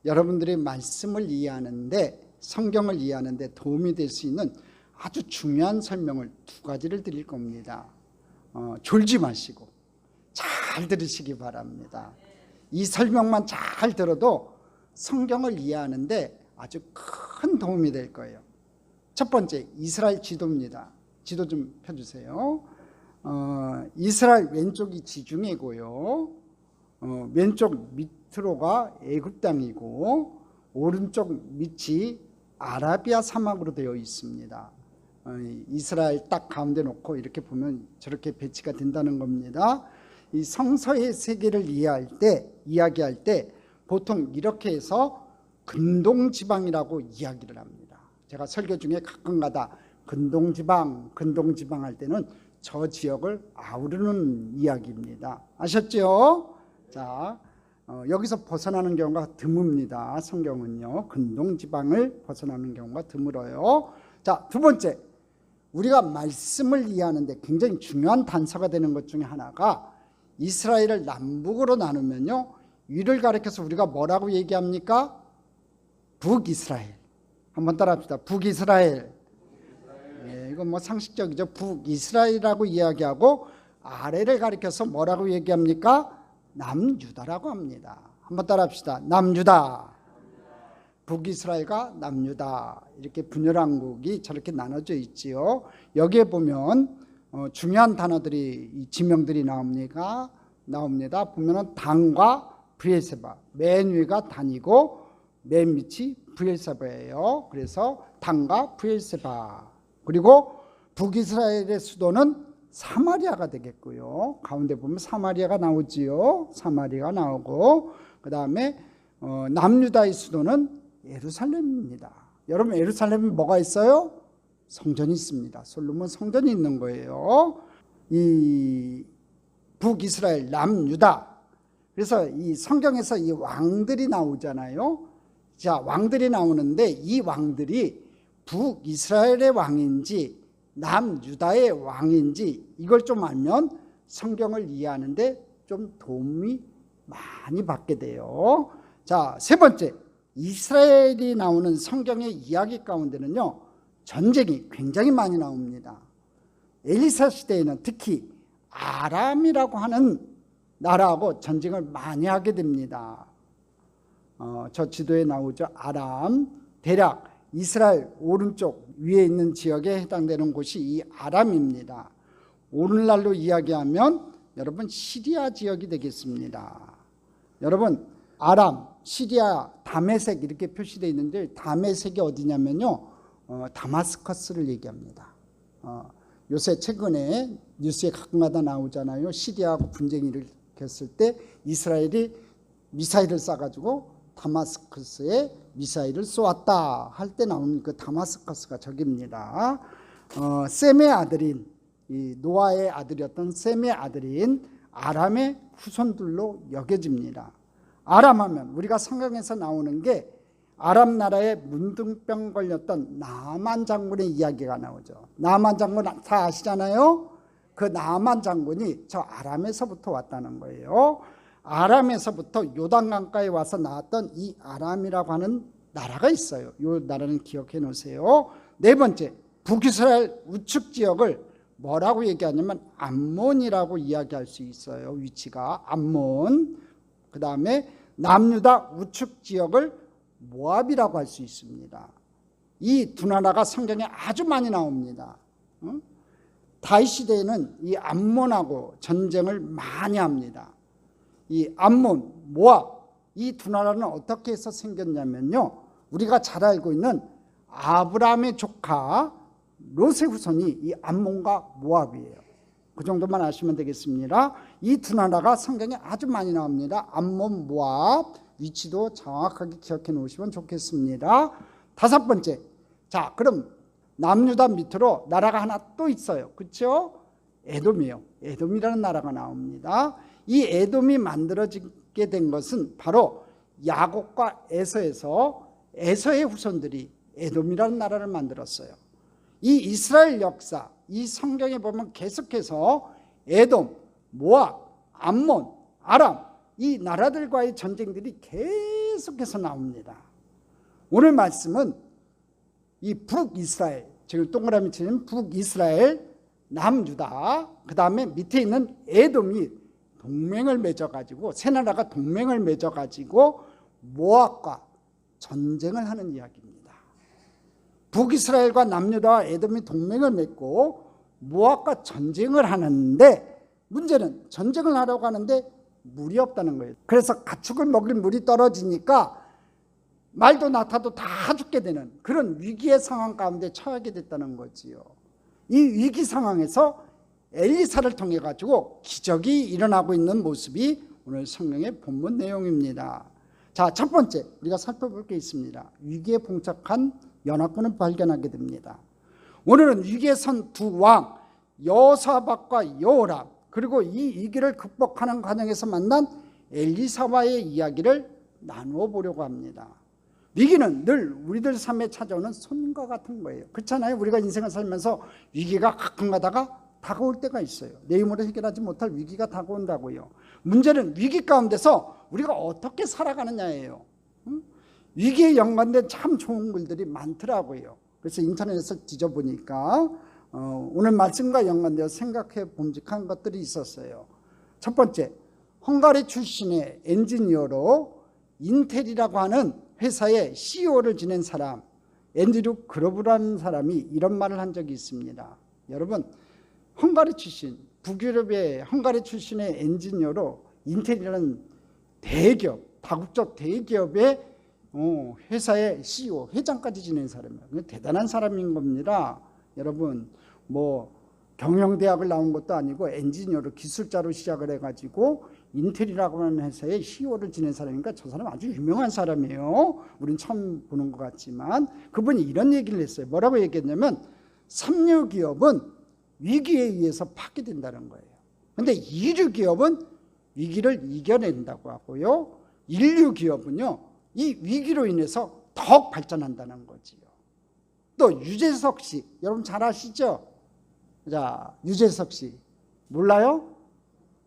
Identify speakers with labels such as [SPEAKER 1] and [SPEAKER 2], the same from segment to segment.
[SPEAKER 1] 여러분들이 말씀을 이해하는데, 성경을 이해하는데 도움이 될 수 있는 아주 중요한 설명을 두 가지를 드릴 겁니다. 졸지 마시고 잘 들으시기 바랍니다. 이 설명만 잘 들어도 성경을 이해하는데 아주 큰 도움이 될 거예요. 첫 번째, 이스라엘 지도입니다. 지도 좀 펴주세요. 이스라엘 왼쪽이 지중해고요, 왼쪽 밑으로가 애굽 땅이고 오른쪽 밑이 아라비아 사막으로 되어 있습니다. 이스라엘 딱 가운데 놓고 이렇게 보면 저렇게 배치가 된다는 겁니다. 이 성서의 세계를 이야기할 때 보통 이렇게 해서 근동지방이라고 이야기를 합니다. 제가 설교 중에 가끔가다 근동지방 할 때는 저 지역을 아우르는 이야기입니다. 아셨죠? 자, 여기서 벗어나는 경우가 드뭅니다. 성경은요, 근동지방을 벗어나는 경우가 드물어요. 자, 두 번째, 우리가 말씀을 이해하는데 굉장히 중요한 단서가 되는 것 중에 하나가, 이스라엘을 남북으로 나누면요, 위를 가리켜서 우리가 뭐라고 얘기합니까? 북이스라엘. 한번 따라합시다. 북이스라엘. 예, 이건 뭐 상식적이죠. 북이스라엘이라고 이야기하고, 아래를 가리켜서 뭐라고 얘기합니까? 남유다라고 합니다. 한번 따라합시다. 남유다. 북이스라엘과 남유다, 이렇게 분열왕국이 저렇게 나눠져 있지요. 여기에 보면 중요한 단어들이, 지명들이 나옵니다. 보면은 단과 브엘세바, 맨 위가 단이고 맨 밑이 브엘세바예요. 그래서 단과 브엘세바. 그리고 북이스라엘의 수도는 사마리아가 되겠고요. 가운데 보면 사마리아가 나오지요. 사마리아가 나오고, 그 다음에 남유다의 수도는 예루살렘입니다. 여러분, 예루살렘에 뭐가 있어요? 성전이 있습니다. 솔로몬 성전이 있는 거예요. 이 북이스라엘, 남유다. 그래서 이 성경에서 이 왕들이 나오잖아요. 자, 왕들이 나오는데 이 왕들이 북이스라엘의 왕인지 남유다의 왕인지 이걸 좀 알면 성경을 이해하는데 좀 도움이 많이 받게 돼요. 자, 세 번째, 이스라엘이 나오는 성경의 이야기 가운데는요, 전쟁이 굉장히 많이 나옵니다. 엘리사 시대에는 특히 아람이라고 하는 나라하고 전쟁을 많이 하게 됩니다. 저 지도에 나오죠. 아람. 대략 이스라엘 오른쪽 위에 있는 지역에 해당되는 곳이 이 아람입니다. 오늘날로 이야기하면 여러분 시리아 지역이 되겠습니다. 여러분, 아람, 시리아, 다메섹 이렇게 표시되어 있는데, 다메섹이 어디냐면요, 다마스커스를 얘기합니다. 요새 최근에 뉴스에 가끔가다 나오잖아요. 시리아하고 분쟁이 일으켰을 때 이스라엘이 미사일을 쏴가지고 다마스커스에 미사일을 쏘았다 할 때 나오는 그 다마스커스가 저기입니다. 셈의 아들인, 이 노아의 아들이었던 셈의 아들인 아람의 후손들로 여겨집니다. 아람하면 우리가 성경에서 나오는 게 아람 나라에 문둥병 걸렸던 나만 장군의 이야기가 나오죠. 나만 장군 다 아시잖아요. 그 나만 장군이 저 아람에서부터 왔다는 거예요. 아람에서부터 요단강가에 와서 나왔던 이 아람이라고 하는 나라가 있어요. 이 나라는 기억해 놓으세요. 네 번째, 북이스라엘 우측 지역을 뭐라고 얘기하냐면 암몬이라고 이야기할 수 있어요. 위치가 암몬. 그 다음에 남유다 우측 지역을 모압이라고 할 수 있습니다. 이 두 나라가 성경에 아주 많이 나옵니다. 다윗 시대에는 이 암몬하고 전쟁을 많이 합니다. 이 암몬, 모압, 이 두 나라는 어떻게 해서 생겼냐면요, 우리가 잘 알고 있는 아브라함의 조카 롯의 후손이 이 암몬과 모압이에요. 그 정도만 아시면 되겠습니다. 이 두 나라가 성경에 아주 많이 나옵니다. 암몬, 모압, 위치도 정확하게 기억해 놓으시면 좋겠습니다. 다섯 번째, 자, 그럼 남유다 밑으로 나라가 하나 또 있어요. 그렇죠? 에돔이에요. 에돔이라는 나라가 나옵니다. 이 에돔이 만들어지게 된 것은 바로 야곱과 에서에서 에서의 후손들이 에돔이라는 나라를 만들었어요. 이 이스라엘 역사, 이 성경에 보면 계속해서 에돔, 모압, 암몬, 아람, 이 나라들과의 전쟁들이 계속 계속해서 나옵니다. 오늘 말씀은 이 북이스라엘, 지금 동그라미 치는 북이스라엘, 남유다, 그 다음에 밑에 있는 에돔이 동맹을 맺어가지고, 세 나라가 동맹을 맺어가지고 모압과 전쟁을 하는 이야기입니다. 북이스라엘과 남유다와 에돔이 동맹을 맺고 모압과 전쟁을 하는데, 문제는 전쟁을 하려고 하는데 물이 없다는 거예요. 그래서 가축을 먹일 물이 떨어지니까 말도 낙타도 다 죽게 되는 그런 위기의 상황 가운데 처하게 됐다는 거지요. 이 위기 상황에서 엘리사를 통해 가지고 기적이 일어나고 있는 모습이 오늘 성경의 본문 내용입니다. 자, 첫 번째 우리가 살펴볼 게 있습니다. 위기에 봉착한 연합군을 발견하게 됩니다. 오늘은 위기에 선 두 왕 여호사밧과 여호람, 그리고 이 위기를 극복하는 과정에서 만난 엘리사와의 이야기를 나누어 보려고 합니다. 위기는 늘 우리들 삶에 찾아오는 손과 같은 거예요. 그렇잖아요. 우리가 인생을 살면서 위기가 가끔 가다가 다가올 때가 있어요. 내 힘으로 해결하지 못할 위기가 다가온다고요. 문제는 위기 가운데서 우리가 어떻게 살아가느냐예요. 위기에 연관된 참 좋은 글들이 많더라고요. 그래서 인터넷에서 뒤져보니까 오늘 말씀과 연관되어 생각해 봄직한 것들이 있었어요. 첫 번째, 헝가리 출신의 엔지니어로 인텔이라고 하는 회사의 CEO를 지낸 사람, 앤드류 그로브라는 사람이 이런 말을 한 적이 있습니다. 여러분, 헝가리 출신, 북유럽의 헝가리 출신의 엔지니어로 인텔이라는 대기업, 다국적 대기업의 회사의 CEO, 회장까지 지낸 사람이에요. 대단한 사람인 겁니다. 여러분, 뭐 경영대학을 나온 것도 아니고 엔지니어로, 기술자로 시작을 해가지고 인텔이라고 하는 회사의 CEO를 지낸 사람이니까 저 사람 아주 유명한 사람이에요. 우린 처음 보는 것 같지만 그분이 이런 얘기를 했어요. 뭐라고 얘기했냐면, 삼류 기업은 위기에 의해서 파괴된다는 거예요. 그런데 이류 기업은 위기를 이겨낸다고 하고요, 인류 기업은요 이 위기로 인해서 더욱 발전한다는 거지요. 또 유재석 씨, 여러분 잘 아시죠? 자, 유재석 씨 몰라요?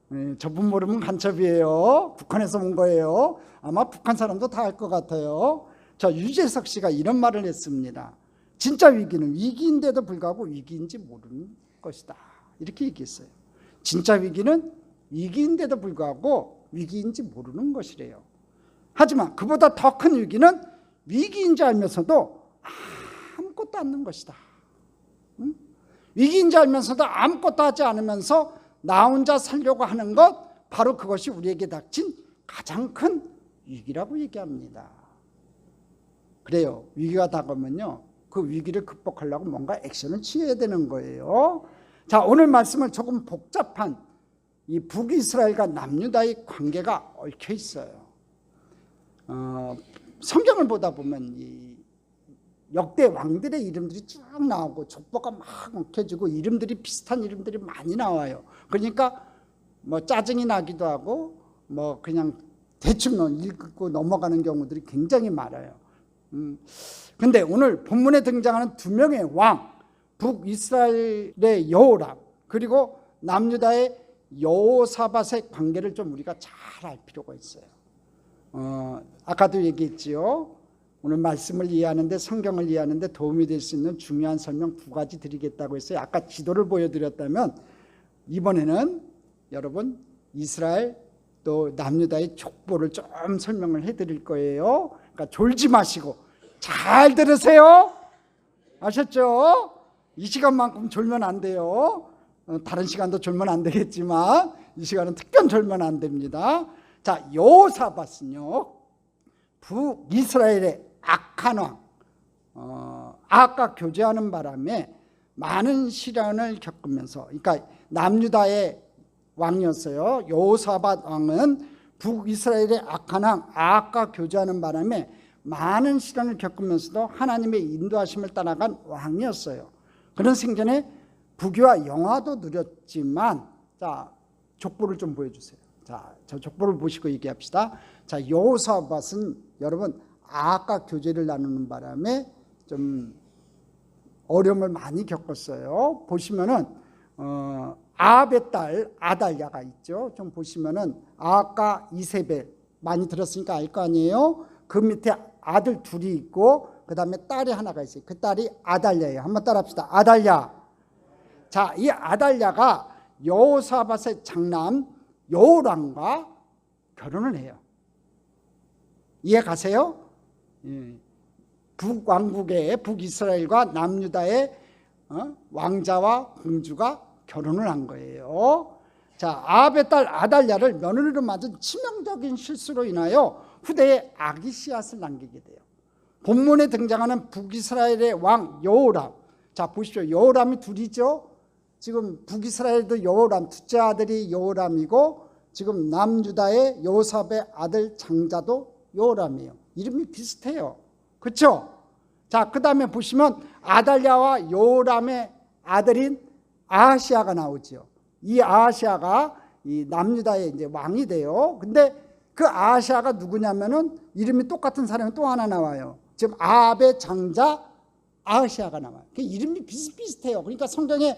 [SPEAKER 1] 네, 저분 모르면 간첩이에요. 북한에서 온 거예요. 아마 북한 사람도 다 알 것 같아요. 저 유재석 씨가 이런 말을 했습니다. 진짜 위기는 위기인데도 불구하고 위기인지 모르는 것이다, 이렇게 얘기했어요. 진짜 위기는 위기인데도 불구하고 위기인지 모르는 것이래요. 하지만 그보다 더 큰 위기는 위기인지 알면서도 아무것도 않는 것이다. 위기인지 알면서도 아무것도 하지 않으면서 나 혼자 살려고 하는 것, 바로 그것이 우리에게 닥친 가장 큰 위기라고 얘기합니다. 그래요. 위기가 다가오면요, 그 위기를 극복하려고 뭔가 액션을 취해야 되는 거예요. 자, 오늘 말씀은 조금 복잡한 이 북이스라엘과 남유다의 관계가 얽혀 있어요. 성경을 보다 보면 이 역대 왕들의 이름들이 쭉 나오고 족보가 막 엉켜지고 이름들이 비슷한 이름들이 많이 나와요. 그러니까 뭐 짜증이 나기도 하고 뭐 그냥 대충 읽고 넘어가는 경우들이 굉장히 많아요. 근데 오늘 본문에 등장하는 두 명의 왕, 북이스라엘의 여호람 그리고 남유다의 여호사밧의 관계를 좀 우리가 잘 알 필요가 있어요. 아까도 얘기했지요. 오늘 말씀을 이해하는데, 성경을 이해하는데 도움이 될 수 있는 중요한 설명 두 가지 드리겠다고 했어요. 아까 지도를 보여드렸다면 이번에는 여러분 이스라엘 또 남유다의 족보를 좀 설명을 해드릴 거예요. 그러니까 졸지 마시고 잘 들으세요. 아셨죠? 이 시간만큼 졸면 안 돼요. 다른 시간도 졸면 안 되겠지만 이 시간은 특별히 졸면 안 됩니다. 자, 여호사밧은요 북이스라엘의 악한 왕, 아합과 교제하는 바람에 많은 시련을 겪으면서, 그러니까 남유다의 왕이었어요. 여호사밧 왕은 북이스라엘의 악한 왕 아합과 교제하는 바람에 많은 시련을 겪으면서도 하나님의 인도하심을 따라간 왕이었어요. 그런 생전에 부귀와 영화도 누렸지만, 자, 족보를 좀 보여주세요. 자, 저 족보를 보시고 얘기합시다. 자, 여호사밧은 여러분 아합과 교제를 나누는 바람에 좀 어려움을 많이 겪었어요. 보시면은 아합의 딸 아달랴가 있죠. 좀 보시면은 아합과 이세벨 많이 들었으니까 알 거 아니에요. 그 밑에 아들 둘이 있고 그 다음에 딸이 하나가 있어요. 그 딸이 아달랴예요. 한번 따라합시다. 아달랴. 자, 이 아달랴가 여호사밧의 장남 여호람과 결혼을 해요. 이해 가세요? 북왕국의 북이스라엘과 남유다의 왕자와 공주가 결혼을 한 거예요. 자, 아합의 딸 아달랴를 며느리로 맞은 치명적인 실수로 인하여 후대에 아기시앗을 남기게 돼요. 본문에 등장하는 북이스라엘의 왕 여호람. 자, 보십시오. 여호람이 둘이죠. 지금 북이스라엘도 여호람, 둘째 아들이 여호람이고 지금 남유다의 여호사밧의 아들 장자도 여호람이에요. 이름이 비슷해요. 그렇죠? 자, 그 다음에 보시면 아달랴와 여호람의 아들인 아하시아가 나오죠. 이 아하시아가 이 남유다의 이제 왕이 돼요. 근데 그 아하시아가 누구냐면은 이름이 똑같은 사람이 또 하나 나와요. 지금 아합의 장자 아하시아가 나와요. 그 이름이 비슷비슷해요. 그러니까 성경에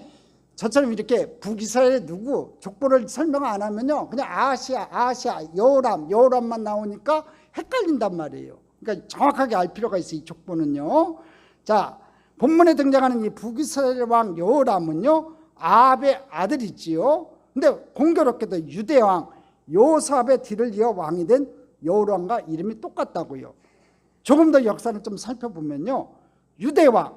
[SPEAKER 1] 저처럼 이렇게 북이스라엘의 누구 족보를 설명 안 하면요, 그냥 아하시아, 여호람만 나오니까 헷갈린단 말이에요. 그러니까 정확하게 알 필요가 있어요. 이 족보는요. 자, 본문에 등장하는 이 북이스라엘 왕 여호람은요, 아합의 아들이지요. 근데 공교롭게도 유대 왕 여호사밧의 뒤를 이어 왕이 된 여호람과 이름이 똑같다고요. 조금 더 역사를 좀 살펴보면요, 유대 왕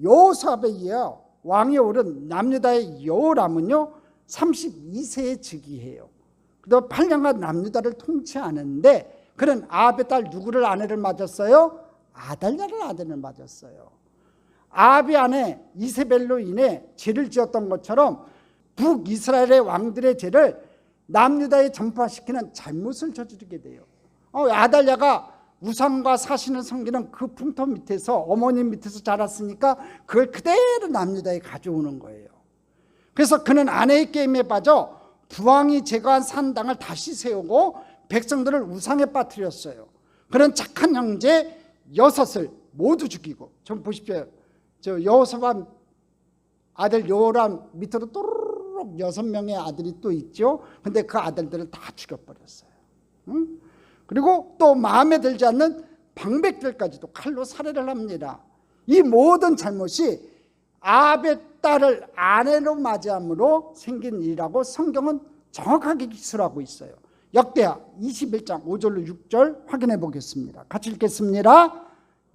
[SPEAKER 1] 여호사밧에 이어 왕이 오른 남유다의 여호람은요 32세에 즉위해요. 그리고 8년간 남유다를 통치하는데 그는 아합의 딸 누구를 아내를 맞았어요? 아달랴를 아들을 맞았어요. 아합의 아내 이세벨로 인해 죄를 지었던 것처럼 북이스라엘의 왕들의 죄를 남유다에 전파시키는 잘못을 저지르게 돼요. 아달랴가 우상과 사신을 섬기는 그 풍토 밑에서, 어머님 밑에서 자랐으니까 그걸 그대로 남유다에 가져오는 거예요. 그래서 그는 아내의 게임에 빠져 부왕이 제거한 산 당을 다시 세우고 백성들을 우상에 빠뜨렸어요. 그런 착한 형제 6을 모두 죽이고, 좀 보십시오. 저 여호사밧 아들 여호람 밑으로 또르륵 6명의 아들이 또 있죠. 근데 그 아들들을 다 죽여버렸어요. 그리고 또 마음에 들지 않는 방백들까지도 칼로 살해를 합니다. 이 모든 잘못이 아합의 딸을 아내로 맞이함으로 생긴 일이라고 성경은 정확하게 기술하고 있어요. 역대하 21장 5절로 6절 확인해 보겠습니다. 같이 읽겠습니다.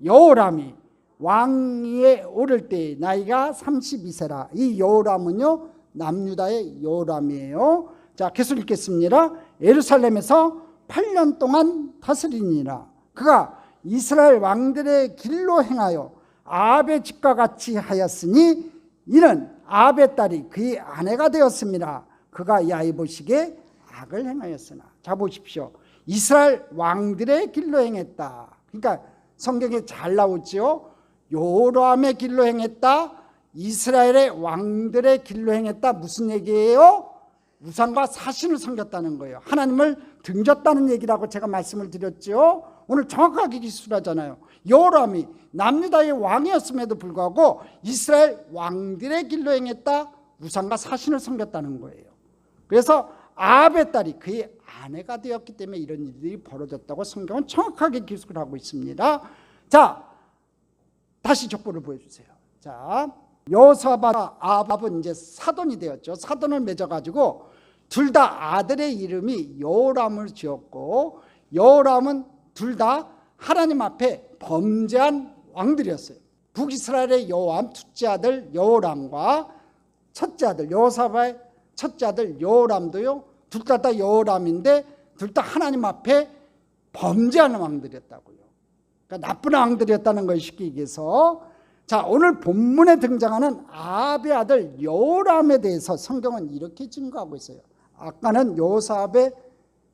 [SPEAKER 1] 여호람이 왕위에 오를 때 나이가 32세라. 이 여호람은요 남유다의 여호람이에요. 자, 계속 읽겠습니다. 예루살렘에서 8년 동안 다스리니라. 그가 이스라엘 왕들의 길로 행하여 아합의 집과 같이 하였으니 이는 아합의 딸이 그의 아내가 되었습니다. 그가 야이보식에 악을 행하였으나. 자, 보십시오. 이스라엘 왕들의 길로 행했다. 그러니까 성경에 잘 나오죠. 여호람의 길로 행했다, 이스라엘의 왕들의 길로 행했다. 무슨 얘기예요? 우상과 사신을 섬겼다는 거예요. 하나님을 등졌다는 얘기라고 제가 말씀을 드렸죠. 오늘 정확하게 기술하잖아요. 여호람이 남유다의 왕이었음에도 불구하고 이스라엘 왕들의 길로 행했다, 우상과 사신을 섬겼다는 거예요. 그래서 아합의 딸이 그의 아내가 되었기 때문에 이런 일들이 벌어졌다고 성경은 정확하게 기술을 하고 있습니다. 자, 다시 족보를 보여주세요. 자, 여호사밧과 아합은 이제 사돈이 되었죠. 사돈을 맺어가지고 둘 다 아들의 이름이 여호람을 지었고, 여호람은 둘 다 하나님 앞에 범죄한 왕들이었어요. 북이스라엘의 여호람 둘째 아들 여호람과 첫째 아들 여호사밧의 첫째 아들 여호람도요, 둘 다 여호람인데 둘 다 하나님 앞에 범죄하는 왕들이었다고요. 그러니까 나쁜 왕들이었다는 걸 시키기 위해서. 자, 오늘 본문에 등장하는 아합의 아들 여호람에 대해서 성경은 이렇게 증거하고 있어요. 아까는 여호사밧의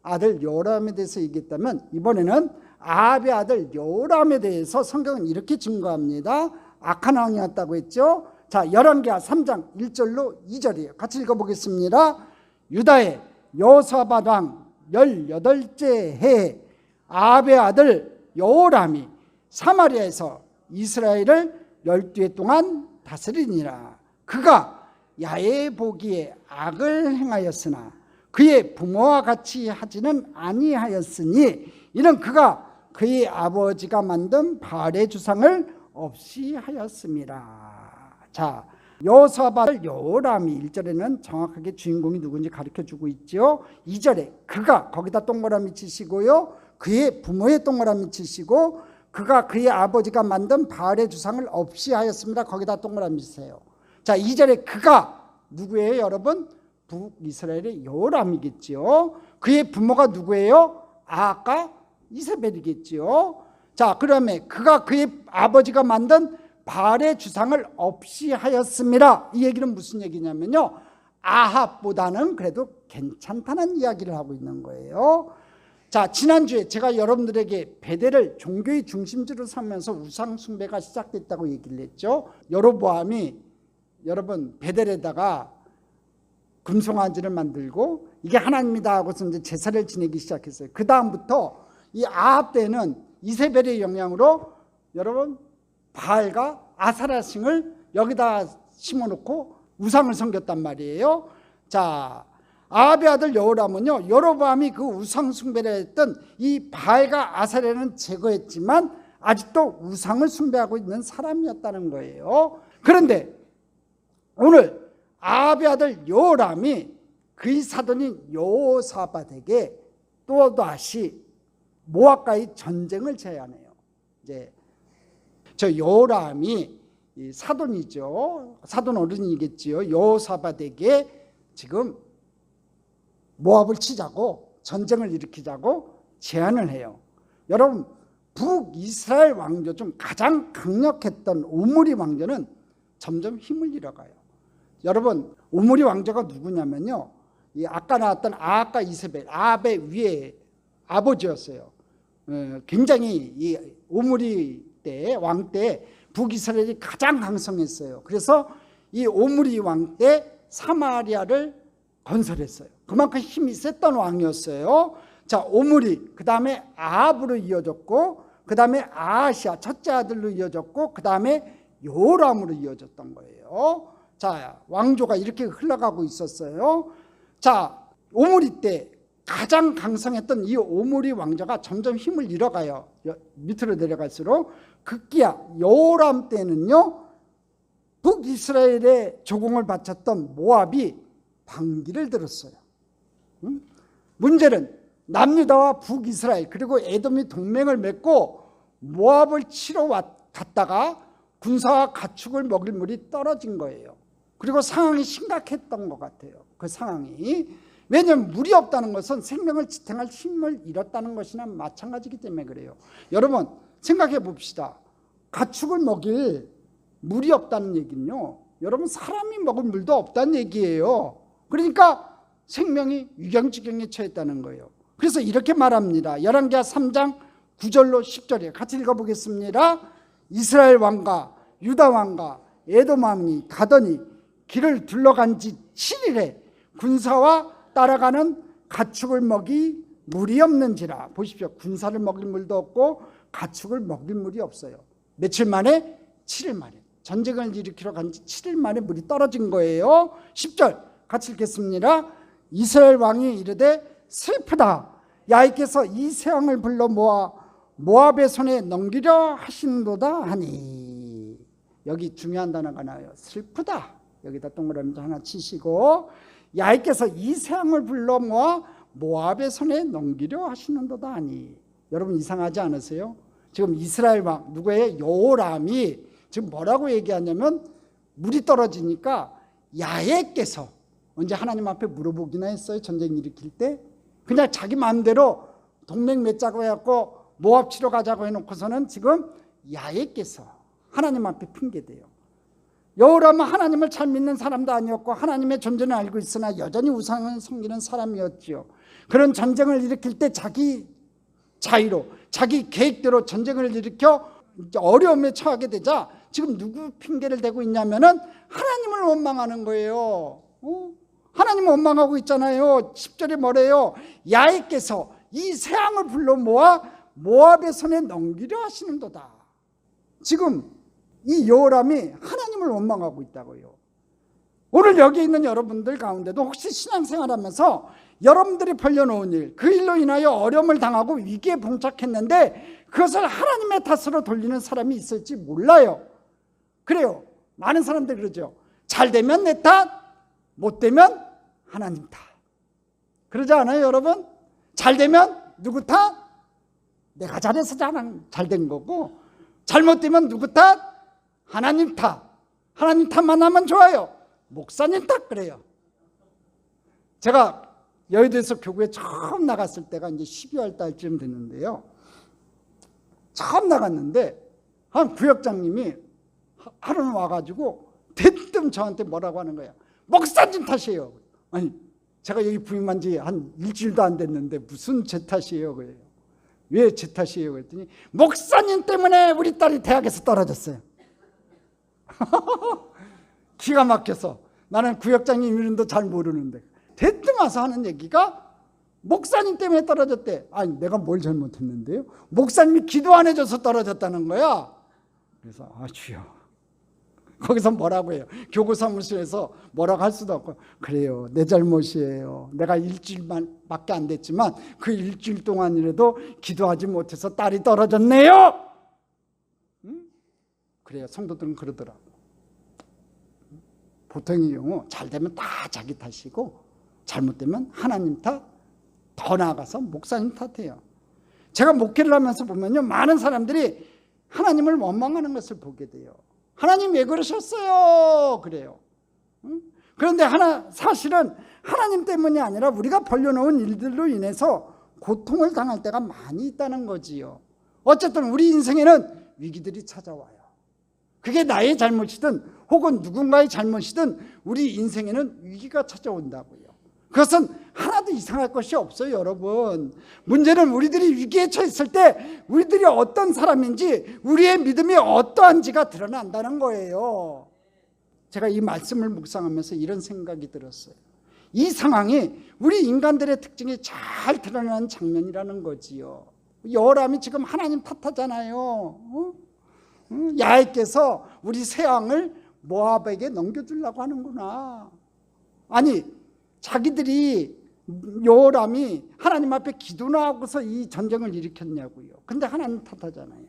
[SPEAKER 1] 아들 여호람에 대해서 얘기했다면 이번에는 아합의 아들 여호람에 대해서 성경은 이렇게 증거합니다. 악한 왕이었다고 했죠. 자, 열왕기하 3장 1절로 2절이에요. 같이 읽어보겠습니다. 유다의 여호사밧 왕 18째 해에 아합의 아들 여호람이 사마리아에서 이스라엘을 12해 동안 다스리니라. 그가 야외 보기에 악을 행하였으나 그의 부모와 같이 하지는 아니하였으니 이는 그가 그의 아버지가 만든 바알의 주상을 없이 하였습니다. 자, 여호사밧을 여호람이 1절에는 정확하게 주인공이 누군지 가르쳐주고 있죠. 2절에 그가 거기다 동그라미 치시고요, 그의 부모의 동그라미 치시고, 그가 그의 아버지가 만든 바알의 주상을 없이 하였습니다. 거기다 동그라미 치세요. 자, 2절에 그가 누구예요 여러분? 북이스라엘의 여호람이겠죠. 그의 부모가 누구예요? 아합과 이세벨이겠죠. 자, 그러면 그가 그의 아버지가 만든 바알의 주상을 없이 하였습니다. 이 얘기는 무슨 얘기냐면요, 아합보다는 그래도 괜찮다는 이야기를 하고 있는 거예요. 자, 지난주에 제가 여러분들에게 베델을 종교의 중심지로 삼으면서 우상 숭배가 시작됐다고 얘기를 했죠. 여로보암이 여러분 베델에다가 금송아지를 만들고 이게 하나님이다 하고서 이제 제사를 지내기 시작했어요. 그 다음부터 이 아합 때는 이세벨의 영향으로 여러분 바알과 아사라싱을 여기다 심어놓고 우상을 섬겼단 말이에요. 자, 아합의 아들 여호람은요, 여로보암이 그 우상 숭배를 했던 이 바알과 아사라는 제거했지만 아직도 우상을 숭배하고 있는 사람이었다는 거예요. 그런데 오늘 아합의 아들 여호람이 그의 사돈인 여호사밧에게 또다시 모압과의 전쟁을 제안해요. 이제 저 여호람이 사돈이죠. 사돈 어른이겠지요. 여호사밧에게 지금 모압을 치자고, 전쟁을 일으키자고 제안을 해요. 여러분, 북이스라엘 왕조 중 가장 강력했던 오므리 왕조는 점점 힘을 잃어가요. 여러분, 오므리 왕조가 누구냐면요, 이 아까 나왔던 아합과 이세벨, 아합의 위에 아버지였어요. 굉장히 이 오므리 때, 왕 때 북이스라엘이 가장 강성했어요. 그래서 이 오므리 왕 때 사마리아를 건설했어요. 그만큼 힘이 셌던 왕이었어요. 자, 오므리, 그 다음에 아합으로 이어졌고, 그 다음에 아하시아 첫째 아들로 이어졌고, 그 다음에 요람으로 이어졌던 거예요. 자, 왕조가 이렇게 흘러가고 있었어요. 자, 오므리 때 가장 강성했던 이 오므리 왕조가 점점 힘을 잃어가요. 밑으로 내려갈수록. 급기야 여호람 때는요, 북이스라엘의 조공을 바쳤던 모압이 반기를 들었어요. 문제는 남유다와 북이스라엘 그리고 에돔이 동맹을 맺고 모압을 치러 갔다가 군사와 가축을 먹일 물이 떨어진 거예요. 그리고 상황이 심각했던 것 같아요. 그 상황이. 왜냐하면 물이 없다는 것은 생명을 지탱할 힘을 잃었다는 것이나 마찬가지이기 때문에 그래요. 여러분 생각해 봅시다. 가축을 먹일 물이 없다는 얘기는요, 여러분 사람이 먹을 물도 없다는 얘기예요. 그러니까 생명이 위경지경에 처했다는 거예요. 그래서 이렇게 말합니다. 열왕기하 3장 9절로 10절에 같이 읽어보겠습니다. 이스라엘 왕과 유다 왕과 에돔 왕이 가더니 길을 둘러간 지 7일에 군사와 따라가는 가축을 먹이 물이 없는지라. 보십시오. 군사를 먹일 물도 없고 가축을 먹일 물이 없어요. 며칠 만에? 7일 만에. 전쟁을 일으키러 간 지 7일 만에 물이 떨어진 거예요. 10절 같이 읽겠습니다. 이스라엘 왕이 이르되 슬프다. 야훼께서 이 세왕을 불러 모아 모압의 손에 넘기려 하시는도다 하니. 여기 중요한 단어가 나와요. 슬프다. 여기다 동그라미 하나 치시고, 야훼께서 이 세왕을 불러 모아 모압의 손에 넘기려 하시는도다 하니. 여러분 이상하지 않으세요? 지금 이스라엘 왕 누구예요? 여호람이 지금 뭐라고 얘기하냐면, 물이 떨어지니까 야훼께서 언제 하나님 앞에 물어보기나 했어요? 전쟁 일으킬 때 그냥 자기 마음대로 동맹 맺자고 해갖고 모압 치러 가자고 해놓고서는 지금 야훼께서 하나님 앞에 핑계대요. 여호람은 하나님을 잘 믿는 사람도 아니었고 하나님의 존재는 알고 있으나 여전히 우상을 섬기는 사람이었지요. 그런 전쟁을 일으킬 때 자기 자의로 자기 계획대로 전쟁을 일으켜 어려움에 처하게 되자 지금 누구 핑계를 대고 있냐면은 하나님을 원망하는 거예요. 하나님을 원망하고 있잖아요. 10절에 뭐래요? 야훼께서 이 세왕을 불러 모아 모압의 손에 넘기려 하시는도다. 지금 이 여호람이 하나님을 원망하고 있다고요. 오늘 여기 있는 여러분들 가운데도 혹시 신앙생활하면서 여러분들이 벌려놓은 일, 그 일로 인하여 어려움을 당하고 위기에 봉착했는데 그것을 하나님의 탓으로 돌리는 사람이 있을지 몰라요. 그래요. 많은 사람들이 그러죠. 잘 되면 내 탓, 못 되면 하나님 탓. 그러지 않아요, 여러분? 잘 되면 누구 탓? 내가 잘해서 잘 된 거고, 잘못되면 누구 탓? 하나님 탓. 하나님 탓만 하면 좋아요. 목사님 탓 그래요. 제가 여의도에서 교구에 처음 나갔을 때가 이제 12월 달쯤 됐는데요. 처음 나갔는데 한 구역장님이 하루는 와가지고 대뜸 저한테 뭐라고 하는 거야. 목사님 탓이에요. 아니, 제가 여기 부임한 지 한 일주일도 안 됐는데 무슨 제 탓이에요? 그래요. 왜 제 탓이에요? 그랬더니 목사님 때문에 우리 딸이 대학에서 떨어졌어요. 기가 막혀서 나는 구역장님 이름도 잘 모르는데 대뜸 와서 하는 얘기가 목사님 때문에 떨어졌대. 아니, 내가 뭘 잘못했는데요? 목사님이 기도 안 해줘서 떨어졌다는 거야. 그래서 주여, 거기서 뭐라고 해요? 교구사무실에서 뭐라고 할 수도 없고, 그래요, 내 잘못이에요. 내가 일주일밖에 안 됐지만 그 일주일 동안이라도 기도하지 못해서 딸이 떨어졌네요. 응? 그래요. 성도들은 그러더라고. 보통의 경우 잘 되면 다 자기 탓이고 잘못되면 하나님 탓, 더 나아가서 목사님 탓해요. 제가 목회를 하면서 보면요, 많은 사람들이 하나님을 원망하는 것을 보게 돼요. 하나님 왜 그러셨어요? 그래요. 응? 그런데 사실은 하나님 때문이 아니라 우리가 벌려놓은 일들로 인해서 고통을 당할 때가 많이 있다는 거지요. 어쨌든 우리 인생에는 위기들이 찾아와요. 그게 나의 잘못이든 혹은 누군가의 잘못이든 우리 인생에는 위기가 찾아온다고요. 그것은 하나도 이상할 것이 없어요, 여러분. 문제는 우리들이 위기에 처했을 때 우리들이 어떤 사람인지, 우리의 믿음이 어떠한지가 드러난다는 거예요. 제가 이 말씀을 묵상하면서 이런 생각이 들었어요. 이 상황이 우리 인간들의 특징이 잘 드러나는 장면이라는 거지요. 여호람이 지금 하나님 탓하잖아요. 야훼께서 우리 새 왕을 모압에게 넘겨주려고 하는구나. 아니, 자기들이 여호람이 하나님 앞에 기도나 하고서 이 전쟁을 일으켰냐고요. 근데 하나님 탓하잖아요.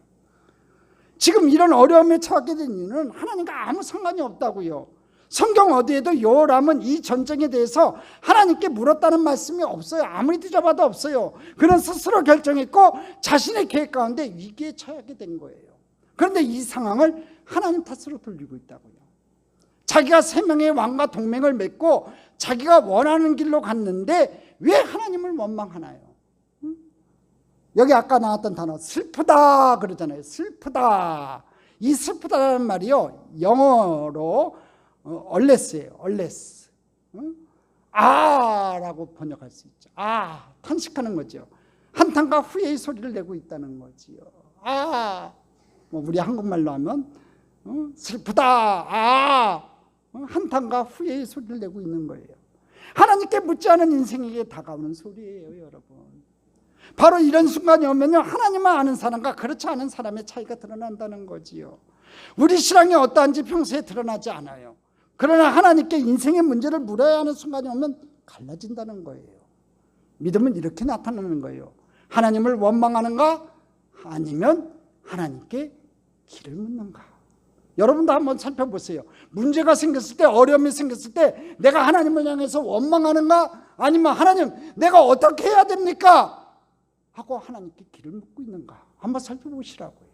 [SPEAKER 1] 지금 이런 어려움에 처하게 된 이유는 하나님과 아무 상관이 없다고요. 성경 어디에도 여호람은 이 전쟁에 대해서 하나님께 물었다는 말씀이 없어요. 아무리 뒤져봐도 없어요. 그는 스스로 결정했고 자신의 계획 가운데 위기에 처하게 된 거예요. 그런데 이 상황을 하나님 탓으로 돌리고 있다고요. 자기가 세 명의 왕과 동맹을 맺고 자기가 원하는 길로 갔는데 왜 하나님을 원망하나요? 여기 아까 나왔던 단어 슬프다 그러잖아요. 슬프다. 이 슬프다라는 말이요, 영어로 얼레스예요. 얼레스. 라고 번역할 수 있죠. 탄식하는 거죠. 한탄과 후회의 소리를 내고 있다는 거지요. 우리 한국말로 하면 슬프다. 한탄과 후회의 소리를 내고 있는 거예요. 하나님께 묻지 않은 인생에게 다가오는 소리예요, 여러분. 바로 이런 순간이 오면요, 하나님을 아는 사람과 그렇지 않은 사람의 차이가 드러난다는 거지요. 우리 신앙이 어떠한지 평소에 드러나지 않아요. 그러나 하나님께 인생의 문제를 물어야 하는 순간이 오면 갈라진다는 거예요. 믿음은 이렇게 나타나는 거예요. 하나님을 원망하는가? 아니면 하나님께 길을 묻는가? 여러분도 한번 살펴보세요. 문제가 생겼을 때, 어려움이 생겼을 때 내가 하나님을 향해서 원망하는가? 아니면 하나님, 내가 어떻게 해야 됩니까? 하고 하나님께 길을 묻고 있는가? 한번 살펴보시라고요.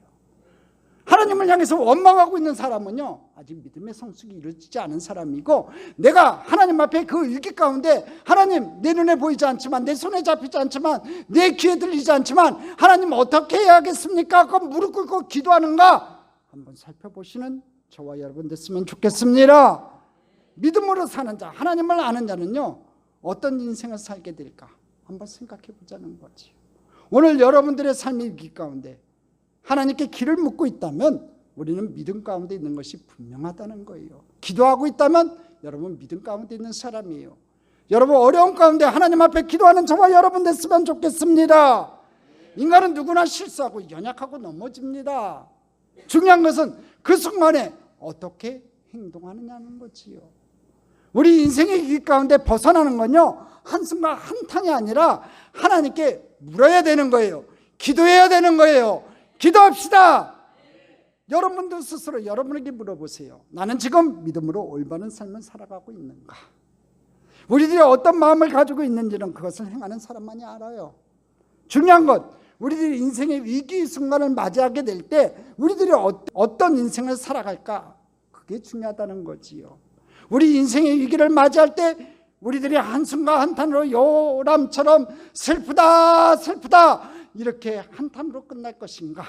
[SPEAKER 1] 하나님을 향해서 원망하고 있는 사람은요, 아직 믿음의 성숙이 이루어지지 않은 사람이고, 내가 하나님 앞에 그 일기 가운데 하나님, 내 눈에 보이지 않지만, 내 손에 잡히지 않지만, 내 귀에 들리지 않지만 하나님 어떻게 해야겠습니까? 그럼 무릎 꿇고 기도하는가? 한번 살펴보시는 저와 여러분 됐으면 좋겠습니다. 믿음으로 사는 자, 하나님을 아는 자는요, 어떤 인생을 살게 될까? 한번 생각해 보자는 거지. 오늘 여러분들의 삶의 위기 가운데 하나님께 길을 묻고 있다면 우리는 믿음 가운데 있는 것이 분명하다는 거예요. 기도하고 있다면 여러분 믿음 가운데 있는 사람이에요. 여러분 어려움 가운데 하나님 앞에 기도하는 저와 여러분 됐으면 좋겠습니다. 인간은 누구나 실수하고 연약하고 넘어집니다. 중요한 것은 그 순간에 어떻게 행동하느냐는 거지요. 우리 인생의 위기 가운데 벗어나는 건요, 한순간 한탄이 아니라 하나님께 물어야 되는 거예요. 기도해야 되는 거예요. 기도합시다. 여러분도 스스로 여러분에게 물어보세요. 나는 지금 믿음으로 올바른 삶을 살아가고 있는가? 우리들이 어떤 마음을 가지고 있는지는 그것을 행하는 사람만이 알아요. 중요한 것, 우리들이 인생의 위기 순간을 맞이하게 될 때 우리들이 어떤 인생을 살아갈까? 그게 중요하다는 거지요. 우리 인생의 위기를 맞이할 때 우리들이 한숨과 한탄으로 요람처럼 슬프다 슬프다 이렇게 한탄으로 끝날 것인가?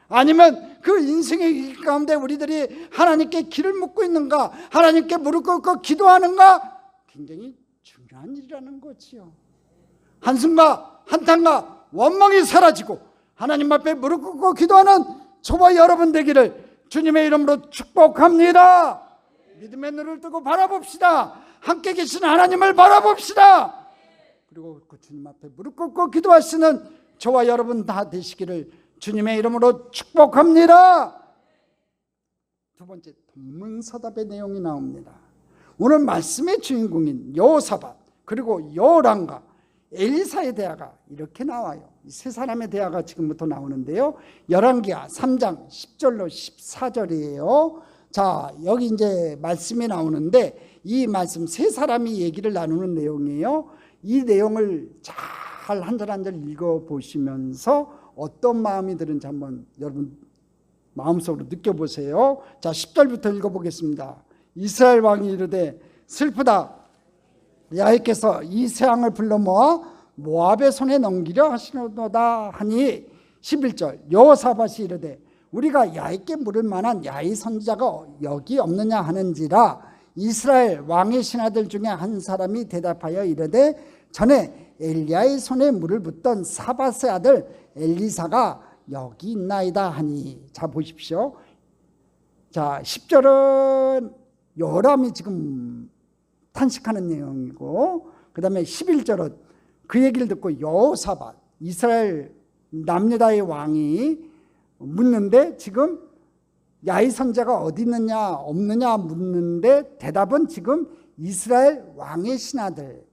[SPEAKER 1] 아니면 그 인생의 위기 가운데 우리들이 하나님께 길을 묻고 있는가? 하나님께 무릎 꿇고 기도하는가? 굉장히 중요한 일이라는 거지요. 한숨과 한탄과 원망이 사라지고 하나님 앞에 무릎 꿇고 기도하는 저와 여러분 되기를 주님의 이름으로 축복합니다. 믿음의 눈을 뜨고 바라봅시다. 함께 계신 하나님을 바라봅시다. 그리고 그 주님 앞에 무릎 꿇고 기도하시는 저와 여러분 다 되시기를 주님의 이름으로 축복합니다. 두 번째, 동문서답의 내용이 나옵니다. 오늘 말씀의 주인공인 여호사밧 그리고 여호람과 엘리사의 대화가 이렇게 나와요. 이 세 사람의 대화가 지금부터 나오는데요. 열왕기하 3장 10절로 14절이에요. 자, 여기 이제 말씀이 나오는데 이 말씀 세 사람이 얘기를 나누는 내용이에요. 이 내용을 잘 한 절 한 절 읽어보시면서 어떤 마음이 드는지 한번 여러분 마음속으로 느껴보세요. 자, 10절부터 읽어보겠습니다. 이스라엘 왕이 이르되 슬프다. 야훼께서 이 세 왕을 불러 모아 모압의 손에 넘기려 하시노다 하니 11절 여호사밧이 이르되 우리가 야훼께 물을 만한 야훼 선지자가 여기 없느냐 하는지라 이스라엘 왕의 신하들 중에 한 사람이 대답하여 이르되 전에 엘리야의 손에 물을 붓던 사밧의 아들 엘리사가 여기 있나이다 하니. 자, 보십시오. 자, 10절은 여호람이 지금 탄식하는 내용이고 그 다음에 11절은 그 얘기를 듣고 여호사밧 이스라엘 남유다의 왕이 묻는데 지금 야훼 선지자가 어디 있느냐 없느냐 묻는데 대답은 지금 이스라엘 왕의 신하들,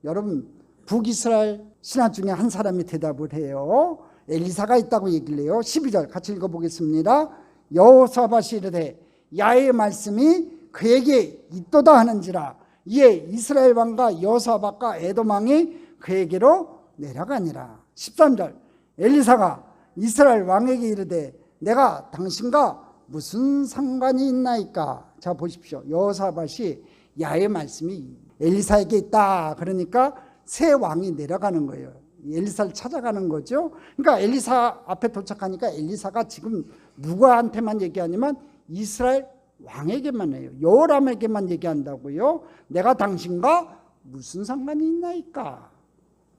[SPEAKER 1] 여러분 북이스라엘 신하 중에 한 사람이 대답을 해요. 엘리사가 있다고 얘기를 해요. 12절 같이 읽어보겠습니다. 여호사밧이 이르되 야훼의 말씀이 그에게 있도다 하는지라 이에 이스라엘 왕과 여호사밧과 에돔 왕이 그에게로 내려가니라. 13절 엘리사가 이스라엘 왕에게 이르되 내가 당신과 무슨 상관이 있나이까. 자, 보십시오. 여호사밧이 야훼의 말씀이 엘리사에게 있다 그러니까 새 왕이 내려가는 거예요. 엘리사를 찾아가는 거죠. 그러니까 엘리사 앞에 도착하니까 엘리사가 지금 누구한테만 얘기하냐면 이스라엘 왕에게만 해요. 여호람에게만 얘기한다고요. 내가 당신과 무슨 상관이 있나이까.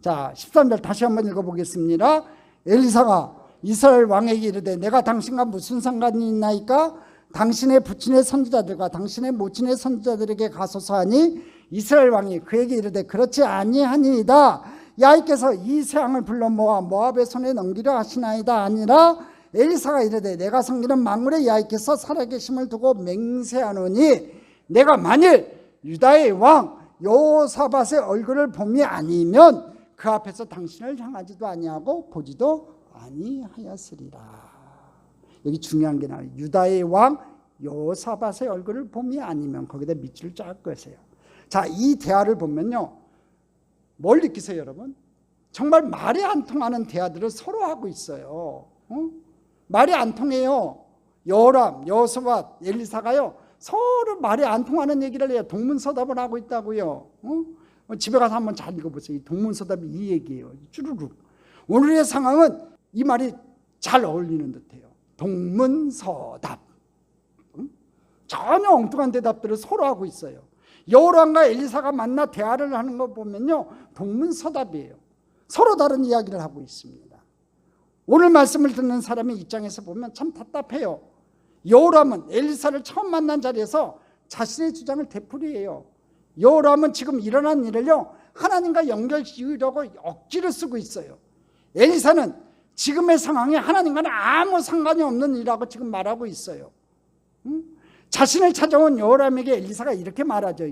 [SPEAKER 1] 자, 13절 다시 한번 읽어보겠습니다. 엘리사가 이스라엘 왕에게 이르되 내가 당신과 무슨 상관이 있나이까. 당신의 부친의 선지자들과 당신의 모친의 선지자들에게 가소서 하니 이스라엘 왕이 그에게 이르되 그렇지 아니하니이다. 야훼께서 이 세 왕을 불러 모아 모압의 손에 넘기려 하시나이다 아니라 엘리사가 이르되 내가 섬기는 만군의 야훼께서 살아계심을 두고 맹세하노니 내가 만일 유다의 왕 여호사밧의 얼굴을 봄이 아니면 그 앞에서 당신을 향하지도 아니하고 보지도 아니하였으리라. 여기 중요한 게 나와요. 유다의 왕 여호사밧의 얼굴을 봄이 아니면 거기다 밑줄을 쫙 그으세요. 자, 이 대화를 보면요, 뭘 느끼세요 여러분? 정말 말이 안 통하는 대화들을 서로 하고 있어요. 말이 안 통해요. 여호람, 여호사밧, 엘리사가요 서로 말이 안 통하는 얘기를 해요. 동문서답을 하고 있다고요. 집에 가서 한번 잘 읽어보세요. 이 동문서답이 이 얘기예요. 쭈루룩. 오늘의 상황은 이 말이 잘 어울리는 듯해요. 동문서답. 전혀 엉뚱한 대답들을 서로 하고 있어요. 여호람과 엘리사가 만나 대화를 하는 거 보면요 동문서답이에요. 서로 다른 이야기를 하고 있습니다. 오늘 말씀을 듣는 사람의 입장에서 보면 참 답답해요. 여호람은 엘리사를 처음 만난 자리에서 자신의 주장을 되풀이해요. 여호람은 지금 일어난 일을요 하나님과 연결 지으려고 억지를 쓰고 있어요. 엘리사는 지금의 상황에 하나님과는 아무 상관이 없는 일이라고 지금 말하고 있어요. 자신을 찾아온 여호람에게 엘리사가 이렇게 말하죠.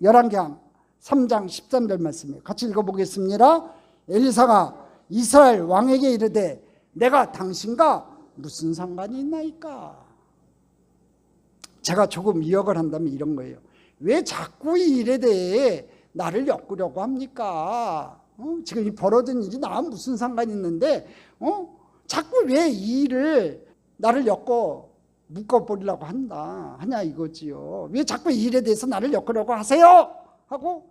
[SPEAKER 1] 열왕기하 3장 13절 말씀이에요. 같이 읽어보겠습니다. 엘리사가 이스라엘 왕에게 이르되 내가 당신과 무슨 상관이 있나이까? 제가 조금 이역을 한다면 이런 거예요. 왜 자꾸 이 일에 대해 나를 엮으려고 합니까? 지금 이 벌어진 일이 나와 무슨 상관이 있는데 자꾸 왜 이 일을 나를 묶어버리려고 하냐 이거지요. 왜 자꾸 이 일에 대해서 나를 엮으려고 하세요? 하고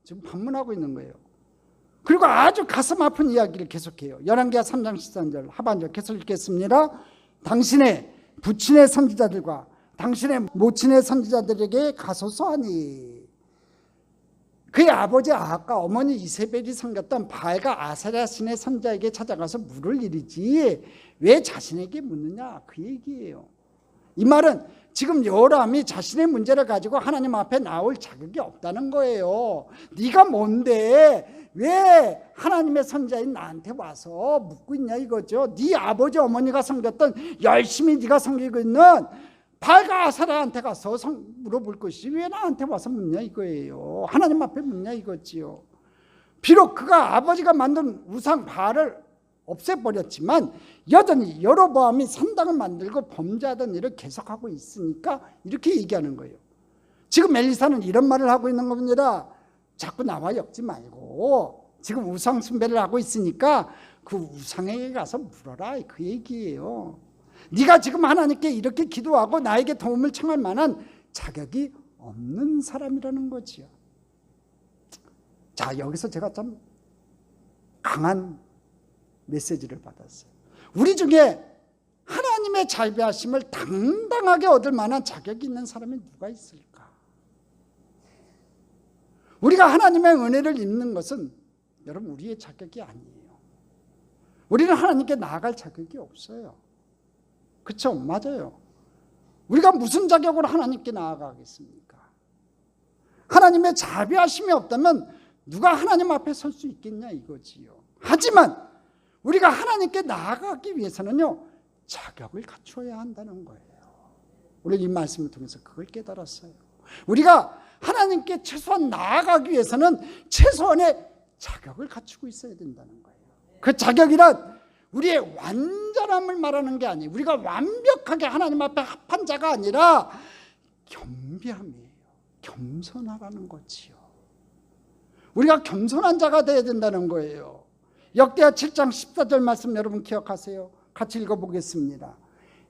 [SPEAKER 1] 지금 반문하고 있는 거예요. 그리고 아주 가슴 아픈 이야기를 계속해요. 열왕기하 3장 13절 하반절 계속 읽겠습니다. 당신의 부친의 선지자들과 당신의 모친의 선지자들에게 가소서 하니, 그의 아버지 아합과 어머니 이세벨이 섬겼던 바알과 아세라 신의 선지자에게 찾아가서 물을 일이지 왜 자신에게 묻느냐, 그 얘기예요. 이 말은 지금 여호람이 자신의 문제를 가지고 하나님 앞에 나올 자격이 없다는 거예요. 네가 뭔데 왜 하나님의 선지자인 나한테 와서 묻고 있냐 이거죠. 네 아버지 어머니가 섬겼던, 열심히 네가 섬기고 있는 바알과 아세라한테 가서 물어볼 것이지 왜 나한테 와서 묻냐 이거예요. 하나님 앞에 묻냐 이거지요. 비록 그가 아버지가 만든 우상 바알을 없애버렸지만 여전히 여로보암이 산당을 만들고 범죄하던 일을 계속하고 있으니까 이렇게 얘기하는 거예요. 지금 엘리사는 이런 말을 하고 있는 겁니다. 자꾸 나와 엮지 말고 지금 우상 숭배를 하고 있으니까 그 우상에게 가서 물어라, 그 얘기예요. 네가 지금 하나님께 이렇게 기도하고 나에게 도움을 청할 만한 자격이 없는 사람이라는 거지요. 자, 여기서 제가 참 강한 메시지를 받았어요. 우리 중에 하나님의 자비하심을 당당하게 얻을 만한 자격이 있는 사람이 누가 있을까? 우리가 하나님의 은혜를 입는 것은 여러분 우리의 자격이 아니에요. 우리는 하나님께 나아갈 자격이 없어요. 그렇죠? 맞아요. 우리가 무슨 자격으로 하나님께 나아가겠습니까? 하나님의 자비하심이 없다면 누가 하나님 앞에 설 수 있겠냐 이거지요. 하지만 우리가 하나님께 나아가기 위해서는요, 자격을 갖추어야 한다는 거예요. 우리 이 말씀을 통해서 그걸 깨달았어요. 우리가 하나님께 최소한 나아가기 위해서는 최소한의 자격을 갖추고 있어야 된다는 거예요. 그 자격이란 우리의 완전함을 말하는 게 아니에요. 우리가 완벽하게 하나님 앞에 합한 자가 아니라 겸비함이에요. 겸손하라는 거지요. 우리가 겸손한 자가 되어야 된다는 거예요. 역대하 7장 14절 말씀 여러분 기억하세요? 같이 읽어보겠습니다.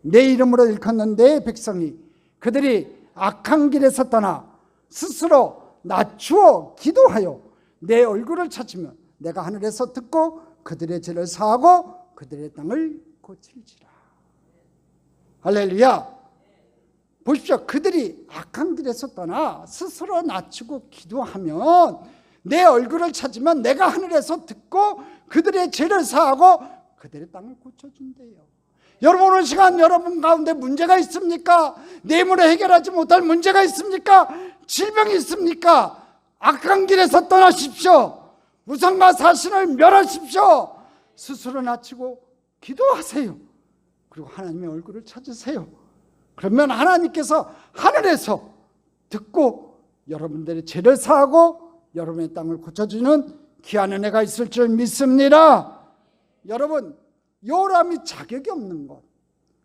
[SPEAKER 1] 내 이름으로 일컫는 내 백성이 그들이 악한 길에서 떠나 스스로 낮추어 기도하여 내 얼굴을 찾으면 내가 하늘에서 듣고 그들의 죄를 사하고 그들의 땅을 고칠지라. 할렐루야. 보십시오. 그들이 악한 길에서 떠나 스스로 낮추고 기도하면 내 얼굴을 찾으면 내가 하늘에서 듣고 그들의 죄를 사하고 그들의 땅을 고쳐준대요. 여러분 오늘 시간 여러분 가운데 문제가 있습니까? 내일모레 해결하지 못할 문제가 있습니까? 질병이 있습니까? 악한 길에서 떠나십시오. 우상과 사신을 멸하십시오. 스스로 낮추고 기도하세요. 그리고 하나님의 얼굴을 찾으세요. 그러면 하나님께서 하늘에서 듣고 여러분들의 죄를 사하고 여러분의 땅을 고쳐주는 귀한 은혜가 있을 줄 믿습니다. 여러분, 요람이 자격이 없는 것,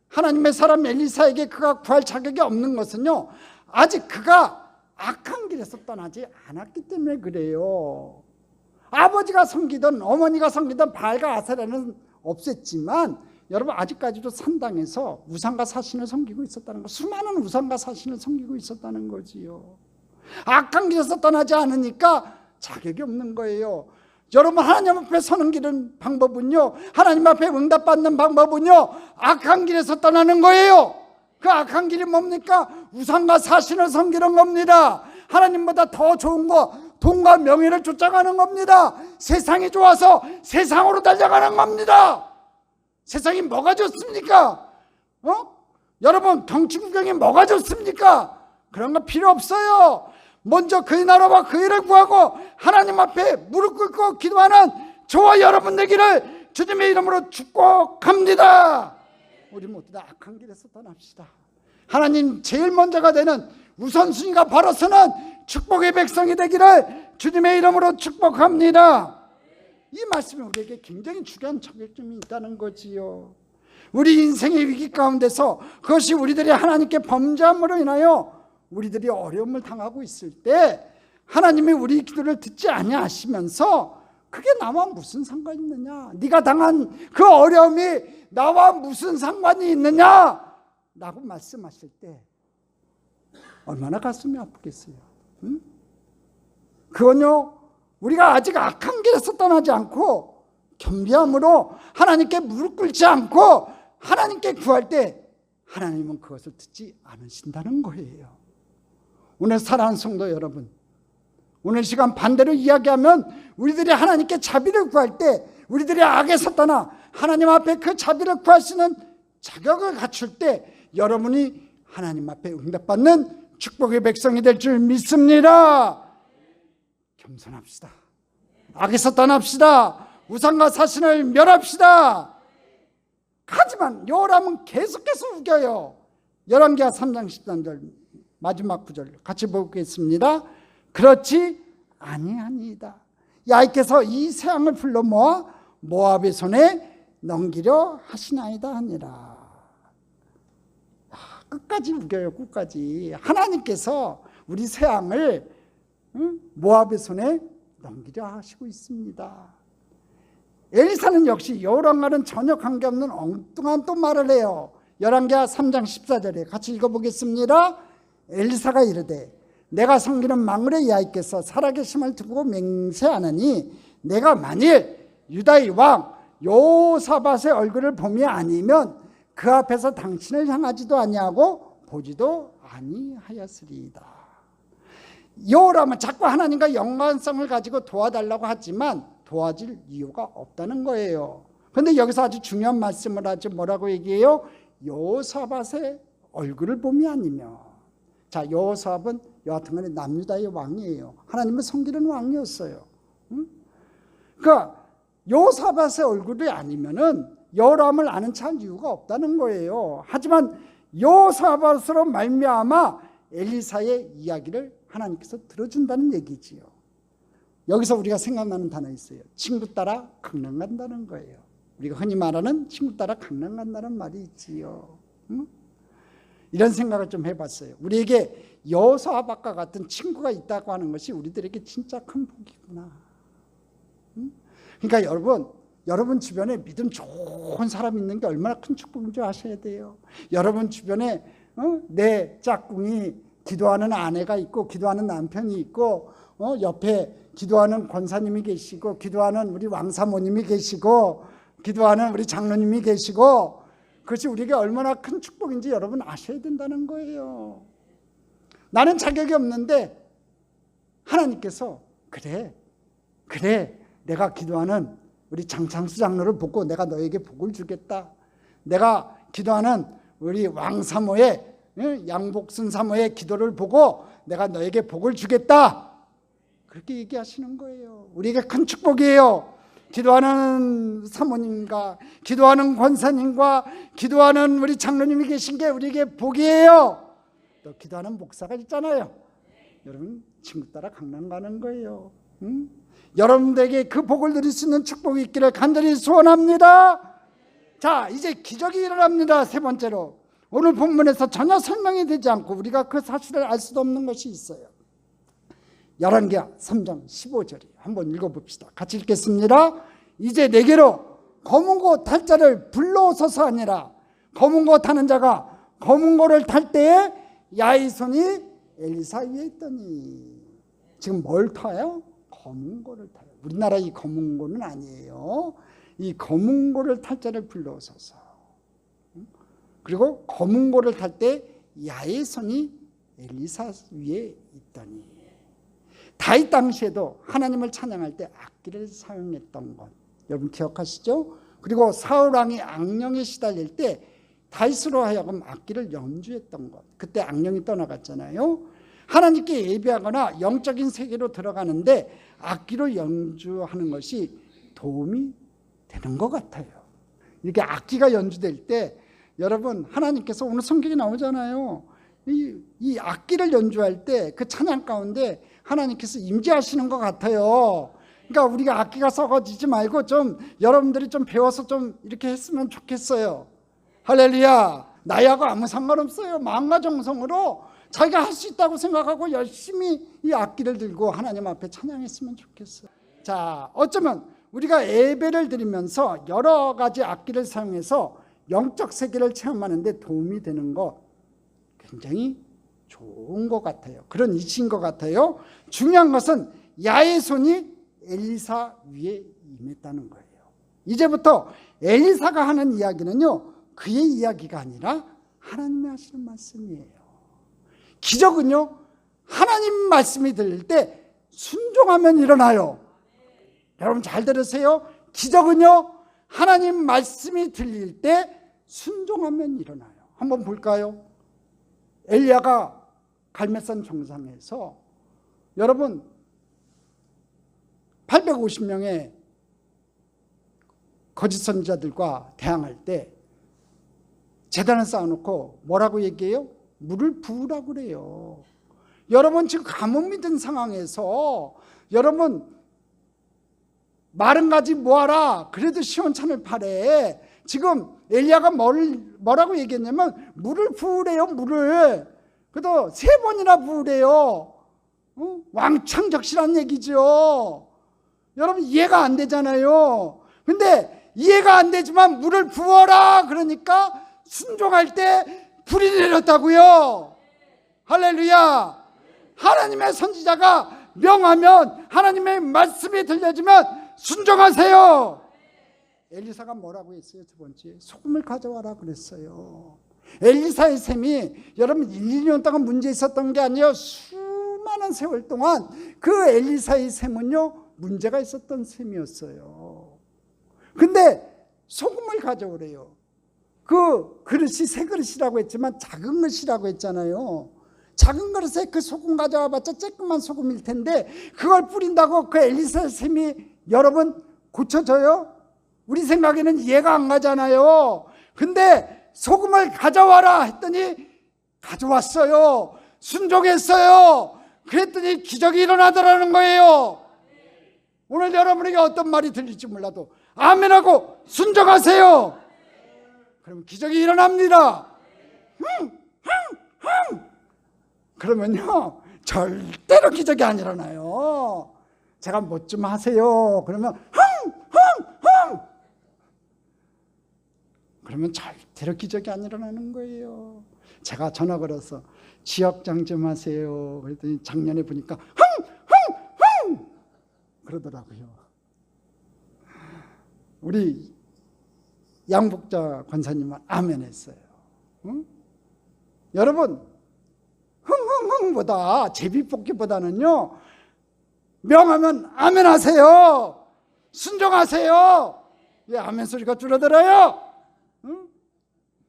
[SPEAKER 1] 하나님의 사람 엘리사에게 그가 구할 자격이 없는 것은요, 아직 그가 악한 길에서 떠나지 않았기 때문에 그래요. 아버지가 섬기던 어머니가 섬기던 바알과 아세라는 없앴지만 여러분 아직까지도 산당에서 우상과 사신을 섬기고 있었다는 거, 수많은 우상과 사신을 섬기고 있었다는 거지요. 악한 길에서 떠나지 않으니까 자격이 없는 거예요. 여러분 하나님 앞에 서는 길은 방법은요, 하나님 앞에 응답받는 방법은요, 악한 길에서 떠나는 거예요. 그 악한 길이 뭡니까? 우상과 사신을 섬기는 겁니다. 하나님보다 더 좋은 거, 돈과 명예를 쫓아가는 겁니다. 세상이 좋아서 세상으로 달려가는 겁니다. 세상이 뭐가 좋습니까? 여러분 정치 구경이 뭐가 좋습니까? 그런 거 필요 없어요. 먼저 그의 나라와 그의 일을 구하고 하나님 앞에 무릎 꿇고 기도하는 저와 여러분 되기를 주님의 이름으로 축복합니다. 우리 모두 다 악한 길에서 떠납시다. 하나님 제일 먼저가 되는 우선순위가 바로 서는 축복의 백성이 되기를 주님의 이름으로 축복합니다. 이 말씀이 우리에게 굉장히 중요한 자격점이 있다는 거지요. 우리 인생의 위기 가운데서 그것이 우리들이 하나님께 범죄함으로 인하여 우리들이 어려움을 당하고 있을 때 하나님이 우리 기도를 듣지 아니하시면서 그게 나와 무슨 상관이 있느냐, 네가 당한 그 어려움이 나와 무슨 상관이 있느냐 라고 말씀하실 때 얼마나 가슴이 아프겠어요. 응? 그건요, 우리가 아직 악한 길에서 떠나지 않고 겸비함으로 하나님께 무릎 꿇지 않고 하나님께 구할 때 하나님은 그것을 듣지 않으신다는 거예요. 오늘 사랑하는 성도 여러분, 오늘 시간 반대로 이야기하면 우리들이 하나님께 자비를 구할 때, 우리들이 악에서 떠나 하나님 앞에 그 자비를 구할 수 있는 자격을 갖출 때 여러분이 하나님 앞에 응답받는 축복의 백성이 될 줄 믿습니다. 겸손합시다. 악에서 떠납시다. 우상과 사신을 멸합시다. 하지만 요람은 계속해서 우겨요. 열왕기하 3장 13절 마지막 구절 같이 보겠습니다. 그렇지 아니하니이다. 야훼께서 이 새 양을 불러 모아 모압의 손에 넘기려 하시나이다 하니라. 끝까지 우겨요. 끝까지. 하나님께서 우리 새 양을 모압의 손에 넘기려 하시고 있습니다. 엘리사는 역시 여호람과는 전혀 관계없는 엉뚱한 또 말을 해요. 열왕기하 3장 14절에 같이 읽어보겠습니다. 엘리사가 이르되 내가 섬기는 망울의 야훼께서 살아계심을 두고 맹세하느니 내가 만일 유다의 왕 여호사밧의 얼굴을 봄이 아니면 그 앞에서 당신을 향하지도 아니하고 보지도 아니하였으리이다. 여호람은 자꾸 하나님과 연관성을 가지고 도와달라고 하지만 도와줄 이유가 없다는 거예요. 그런데 여기서 아주 중요한 말씀을 하죠. 뭐라고 얘기해요? 여호사밧의 얼굴을 봄이 아니면. 자, 여호사밧은 여하튼간에 남유다의 왕이에요. 하나님을 섬기는 왕이었어요. 그러니까 여호사밧의 얼굴이 아니면은 여호람을 아는 척할 이유가 없다는 거예요. 하지만 여호사밧으로 말미암아 엘리사의 이야기를 하나님께서 들어준다는 얘기지요. 여기서 우리가 생각나는 단어 있어요. 친구 따라 강남 간다는 거예요. 우리가 흔히 말하는 친구 따라 강남 간다는 말이 있지요. 이런 생각을 좀 해봤어요. 우리에게 여호사밧과 같은 친구가 있다고 하는 것이 우리들에게 진짜 큰 복이구나. 그러니까 여러분 주변에 믿음 좋은 사람 있는 게 얼마나 큰 축복인 줄 아셔야 돼요. 여러분 주변에 내 짝꿍이 기도하는 아내가 있고 기도하는 남편이 있고 옆에 기도하는 권사님이 계시고 기도하는 우리 왕사모님이 계시고 기도하는 우리 장로님이 계시고 그것이 우리에게 얼마나 큰 축복인지 여러분 아셔야 된다는 거예요. 나는 자격이 없는데 하나님께서 그래 내가 기도하는 우리 장창수 장로를 보고 내가 너에게 복을 주겠다. 내가 기도하는 우리 왕사모의 양복순 사모의 기도를 보고 내가 너에게 복을 주겠다. 그렇게 얘기하시는 거예요. 우리에게 큰 축복이에요. 기도하는 사모님과 기도하는 권사님과 기도하는 우리 장로님이 계신 게 우리에게 복이에요. 또 기도하는 목사가 있잖아요. 여러분 친구 따라 강남 가는 거예요. 여러분들에게 그 복을 누릴 수 있는 축복이 있기를 간절히 소원합니다. 자, 이제 기적이 일어납니다. 세 번째로 오늘 본문에서 전혀 설명이 되지 않고 우리가 그 사실을 알 수도 없는 것이 있어요. 열왕기하 3장 15절이 한번 읽어봅시다. 같이 읽겠습니다. 이제 내게로 검은 고 탈 자를 불러오소서 하니라. 검은 고 타는 자가 검은 고를 탈 때에 야훼의 손이 엘리사 위에 있더니. 지금 뭘 타요? 검은 고를 타요. 우리나라 이 검은 고는 아니에요. 이 검은 고를 탈 자를 불러오소서. 그리고 검은 고를 탈 때 야훼의 손이 엘리사 위에 있더니. 다윗 당시에도 하나님을 찬양할 때 악기를 사용했던 것 여러분 기억하시죠? 그리고 사울 왕이 악령에 시달릴 때 다윗으로 하여금 악기를 연주했던 것. 그때 악령이 떠나갔잖아요. 하나님께 예배하거나 영적인 세계로 들어가는데 악기로 연주하는 것이 도움이 되는 것 같아요. 이렇게 악기가 연주될 때 여러분 하나님께서 오늘 성경에 나오잖아요. 이 악기를 연주할 때 그 찬양 가운데 하나님께서 임재하시는 것 같아요. 그러니까 우리가 악기가 썩어지지 말고 좀 여러분들이 좀 배워서 좀 이렇게 했으면 좋겠어요. 할렐루야. 나이하고 아무 상관없어요. 마음과 정성으로 자기가 할 수 있다고 생각하고 열심히 이 악기를 들고 하나님 앞에 찬양했으면 좋겠어요. 자, 어쩌면 우리가 예배를 드리면서 여러 가지 악기를 사용해서 영적 세계를 체험하는데 도움이 되는 거 굉장히 좋은 것 같아요. 그런 이치인 것 같아요. 중요한 것은 야훼손이 엘리사 위에 임했다는 거예요. 이제부터 엘리사가 하는 이야기는요, 그의 이야기가 아니라 하나님이 하시는 말씀이에요. 기적은요, 하나님 말씀이 들릴 때 순종하면 일어나요. 여러분 잘 들으세요. 기적은요, 하나님 말씀이 들릴 때 순종하면 일어나요. 한번 볼까요? 엘리야가 갈멜산 정상에서 여러분 850명의 거짓 선지자들과 대항할 때 제단을 쌓아놓고 뭐라고 얘기해요? 물을 부으라고 그래요. 여러분 지금 가뭄이 든 상황에서 여러분 마른 가지 모아라. 그래도 시원찮을 판에 지금 엘리야가 뭐라고 얘기했냐면 물을 부으래요. 물을. 그래도 3번이나 부으래요. 왕창적시란 얘기죠. 여러분 이해가 안 되잖아요. 근데 이해가 안 되지만 물을 부어라 그러니까 순종할 때 불이 내렸다고요. 할렐루야. 하나님의 선지자가 명하면 하나님의 말씀이 들려지면 순종하세요. 엘리사가 뭐라고 했어요? 두 번째, 소금을 가져와라 그랬어요. 엘리사의 셈이 여러분 1, 2년 동안 문제 있었던 게 아니에요. 수많은 세월 동안 그 엘리사의 셈은요 문제가 있었던 셈이었어요. 근데 소금을 가져오래요. 그 그릇이 새 그릇이라고 했지만 작은 그릇이라고 했잖아요. 작은 그릇에 그 소금 가져와 봤자 쬐끔만 소금일 텐데 그걸 뿌린다고 그 엘리사의 셈이 여러분 고쳐져요? 우리 생각에는 이해가 안 가잖아요. 근데 소금을 가져와라 했더니 가져왔어요. 순종했어요. 그랬더니 기적이 일어나더라는 거예요. 오늘 여러분에게 어떤 말이 들릴지 몰라도 아멘하고 순종하세요. 그러면 기적이 일어납니다. 그러면요 절대로 기적이 안 일어나요. 제가 뭐 좀 하세요. 그러면 그러면 절대로 기적이 안 일어나는 거예요. 제가 전화 걸어서 지역장 좀 하세요. 그랬더니 작년에 보니까 그러더라고요. 우리 양복자 권사님은 아멘 했어요. 응? 여러분 흥흥흥보다 제비뽑기보다는요 명하면 아멘 하세요. 순종하세요. 왜 아멘 소리가 줄어들어요? 응?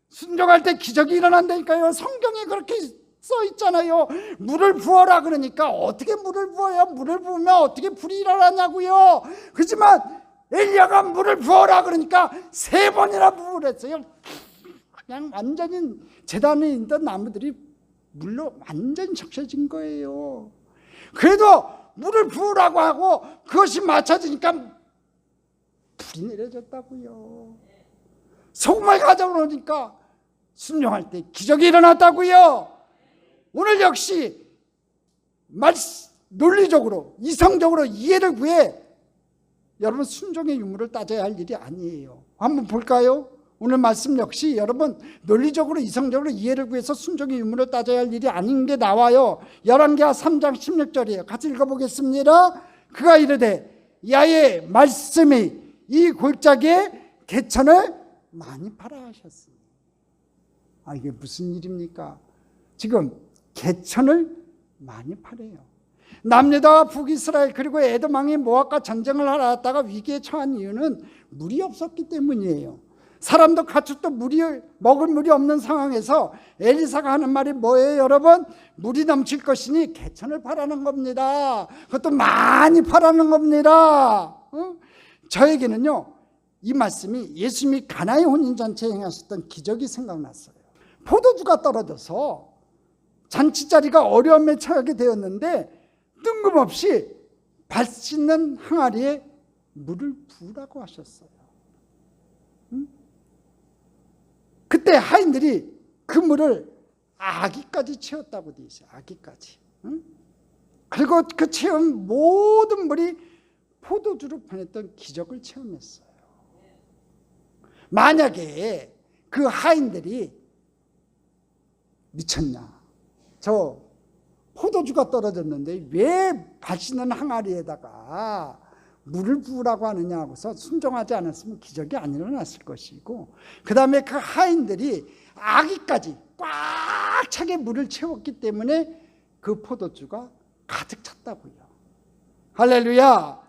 [SPEAKER 1] 순종할 때 기적이 일어난다니까요. 성경에 그렇게 써 있잖아요. 물을 부어라 그러니까 어떻게 물을 부어요? 물을 부으면 어떻게 불이 일어나냐고요. 그렇지만 엘리야가 물을 부어라 그러니까 3번이나 부으랬어요. 그냥 완전히 제단에 있던 나무들이 물로 완전히 적셔진 거예요. 그래도 물을 부으라고 하고 그것이 맞춰지니까 불이 내려졌다고요. 소금을 가져오니까 순종할 때 기적이 일어났다고요. 오늘 역시 논리적으로 이성적으로 이해를 구해 여러분 순종의 유무를 따져야 할 일이 아니에요. 한번 볼까요? 오늘 말씀 역시 여러분 논리적으로 이성적으로 이해를 구해서 순종의 유무를 따져야 할 일이 아닌 게 나와요. 열왕기하 3장 16절이에요. 같이 읽어보겠습니다. 그가 이르되 야의 말씀이 이 골짜기에 개천을 많이 팔아 하셨으니. 이게 무슨 일입니까? 지금 개천을 많이 팔아요. 남유다와 북이스라엘 그리고 에돔 왕이 모압과 전쟁을 하러 왔다가 위기에 처한 이유는 물이 없었기 때문이에요. 사람도 가축도 먹을 물이 없는 상황에서 엘리사가 하는 말이 뭐예요, 여러분? 물이 넘칠 것이니 개천을 파라는 겁니다. 그것도 많이 파라는 겁니다. 저에게는요 이 말씀이 예수님이 가나의 혼인잔치에 행하셨던 기적이 생각났어요. 포도주가 떨어져서 잔치 자리가 어려움에 처하게 되었는데 뜬금없이 발 씻는 항아리에 물을 부으라고 하셨어요. 그때 하인들이 그 물을 아기까지 채웠다고 되어 있어요. 아기까지. 그리고 그 채운 모든 물이 포도주로 변했던 기적을 체험했어요. 만약에 그 하인들이 미쳤냐, 저 포도주가 떨어졌는데 왜 밭이는 항아리에다가 물을 부으라고 하느냐 하고서 순종하지 않았으면 기적이 안 일어났을 것이고, 그 다음에 그 하인들이 아기까지 꽉 차게 물을 채웠기 때문에 그 포도주가 가득 찼다고요. 할렐루야.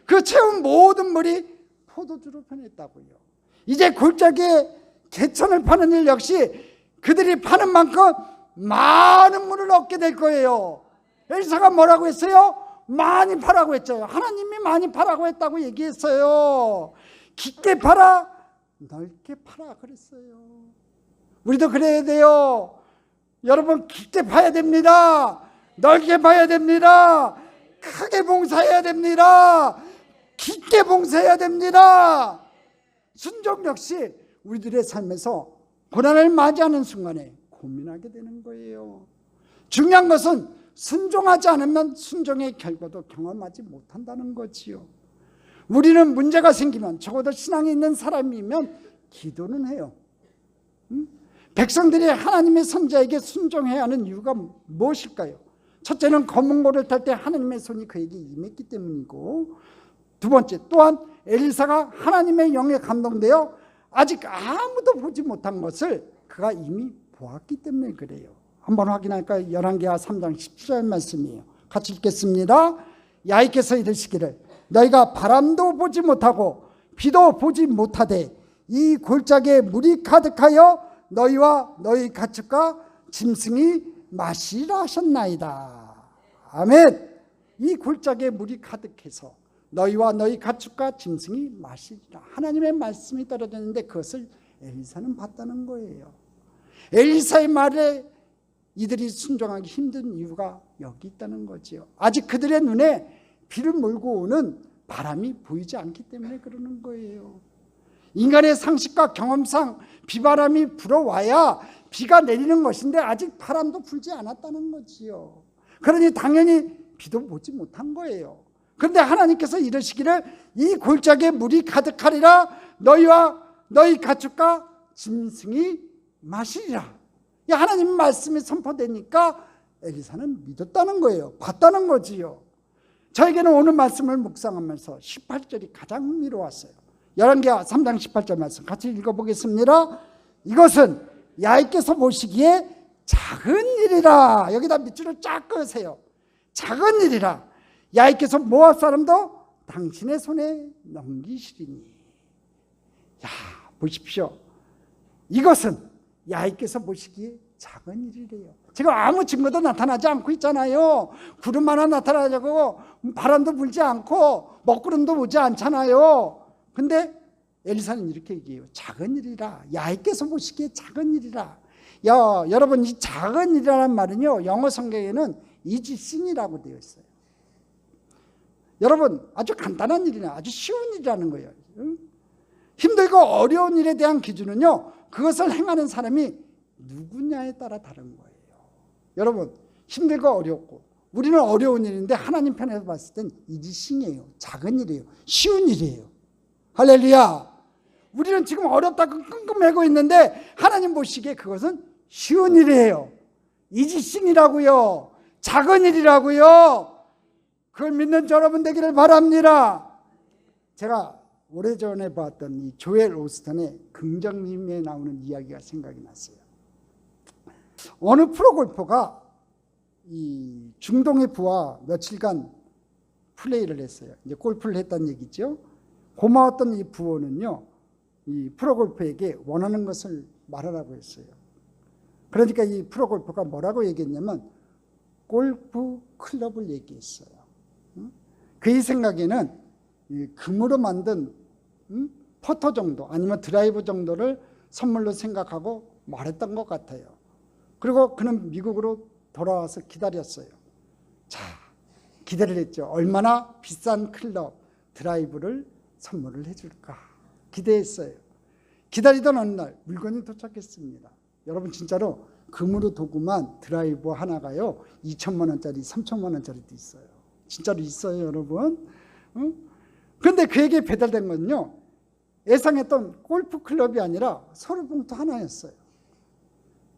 [SPEAKER 1] 그 채운 모든 물이 포도주로 변했다고요. 이제 골짜기에 개천을 파는 일 역시 그들이 파는 만큼 많은 물을 얻게 될 거예요. 엘리사가 뭐라고 했어요? 많이 파라고 했죠. 하나님이 많이 파라고 했다고 얘기했어요. 깊게 파라, 넓게 파라 그랬어요. 우리도 그래야 돼요. 여러분, 깊게 파야 됩니다. 넓게 파야 됩니다. 크게 봉사해야 됩니다. 깊게 봉사해야 됩니다. 순종 역시 우리들의 삶에서 고난을 맞이하는 순간에 고민하게 되는 거예요. 중요한 것은 순종하지 않으면 순종의 결과도 경험하지 못한다는 거지요. 우리는 문제가 생기면, 적어도 신앙이 있는 사람이면 기도는 해요. 백성들이 하나님의 선지자에게 순종해야 하는 이유가 무엇일까요? 첫째는 검은 고를 탈 때 하나님의 손이 그에게 임했기 때문이고, 두 번째 또한 엘리사가 하나님의 영에 감동되어 아직 아무도 보지 못한 것을 그가 이미 보았기 때문에 그래요. 한번 확인할까요? 열왕기하 3장 17절 말씀이에요. 같이 읽겠습니다. 야훼께서 이르시기를 너희가 바람도 보지 못하고 비도 보지 못하되 이 골짜기에 물이 가득하여 너희와 너희 가축과 짐승이 마시라 하셨나이다. 아멘. 이 골짜기에 물이 가득해서 너희와 너희 가축과 짐승이 마시리라. 하나님의 말씀이 떨어졌는데 그것을 엘리사는 봤다는 거예요. 엘리사의 말에 이들이 순종하기 힘든 이유가 여기 있다는 거지요. 아직 그들의 눈에 비를 몰고 오는 바람이 보이지 않기 때문에 그러는 거예요. 인간의 상식과 경험상 비바람이 불어와야 비가 내리는 것인데 아직 바람도 불지 않았다는 거지요. 그러니 당연히 비도 보지 못한 거예요. 그런데 하나님께서 이르시기를 이 골짜기에 물이 가득하리라. 너희와 너희 가축과 짐승이 마시리라. 하나님 말씀이 선포되니까 엘리사는 믿었다는 거예요. 봤다는 거지요. 저에게는 오늘 말씀을 묵상하면서 18절이 가장 흥미로웠어요. 열왕기하 3장 18절 말씀 같이 읽어보겠습니다. 이것은 야훼께서 보시기에 작은 일이라. 여기다 밑줄을 쫙 그으세요. 작은 일이라. 야훼께서 모압 사람도 당신의 손에 넘기시리니. 야, 보십시오. 이것은 야훼께서 보시기에 작은 일이래요. 지금 아무 증거도 나타나지 않고 있잖아요. 구름 하나 나타나자고 바람도 불지 않고 먹구름도 오지 않잖아요. 근데 엘리사는 이렇게 얘기해요. 작은 일이라. 야훼께서 보시기에 작은 일이라. 여러분, 이 작은 일이라는 말은요, 영어 성경에는 이지싱이라고 되어 있어요. 여러분, 아주 간단한 일이나 아주 쉬운 일이라는 거예요. 힘들고 어려운 일에 대한 기준은요, 그것을 행하는 사람이 누구냐에 따라 다른 거예요. 여러분, 힘들고 어렵고 우리는 어려운 일인데 하나님 편에서 봤을 땐 이지싱이에요. 작은 일이에요. 쉬운 일이에요. 할렐루야. 우리는 지금 어렵다고 끙끙매고 있는데 하나님 보시기에 그것은 쉬운 일이에요. 이지싱이라고요. 작은 일이라고요. 그걸 믿는 여러분 되기를 바랍니다. 제가 오래전에 봤던 이 조엘 오스턴의 긍정림에 나오는 이야기가 생각이 났어요. 어느 프로골퍼가 이 중동의 부와 며칠간 플레이를 했어요. 이제 골프를 했다는 얘기죠. 고마웠던 이 부호는요, 이 프로골퍼에게 원하는 것을 말하라고 했어요. 그러니까 이 프로골퍼가 뭐라고 얘기했냐면 골프 클럽을 얘기했어요. 그의 생각에는 금으로 만든 퍼터 정도 아니면 드라이브 정도를 선물로 생각하고 말했던 것 같아요. 그리고 그는 미국으로 돌아와서 기다렸어요. 자, 기대를 했죠. 얼마나 비싼 클럽 드라이브를 선물을 해줄까 기대했어요. 기다리던 어느 날 물건이 도착했습니다. 여러분 진짜로 금으로 도구만 드라이버 하나가요 2천만 원짜리 3천만 원짜리도 있어요. 진짜로 있어요 여러분. 그런데 그에게 배달된 건요 예상했던 골프 클럽이 아니라 서류봉투 하나였어요.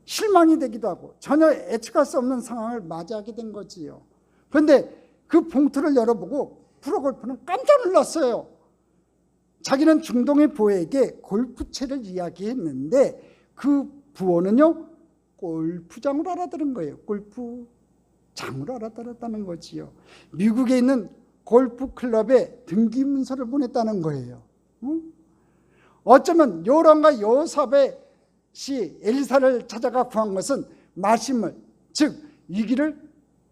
[SPEAKER 1] 실망이 되기도 하고 전혀 예측할 수 없는 상황을 맞이하게 된 거지요. 그런데 그 봉투를 열어보고 프로골퍼는 깜짝 놀랐어요. 자기는 중동의 부호에게 골프채를 이야기했는데 그 부호는요 골프장으로 알아들은 거예요. 골프장으로 알아들었다는 거지요. 미국에 있는 골프클럽에 등기 문서를 보냈다는 거예요. 어쩌면 요람과 요사벳이 엘리사를 찾아가 구한 것은 마심을, 즉 위기를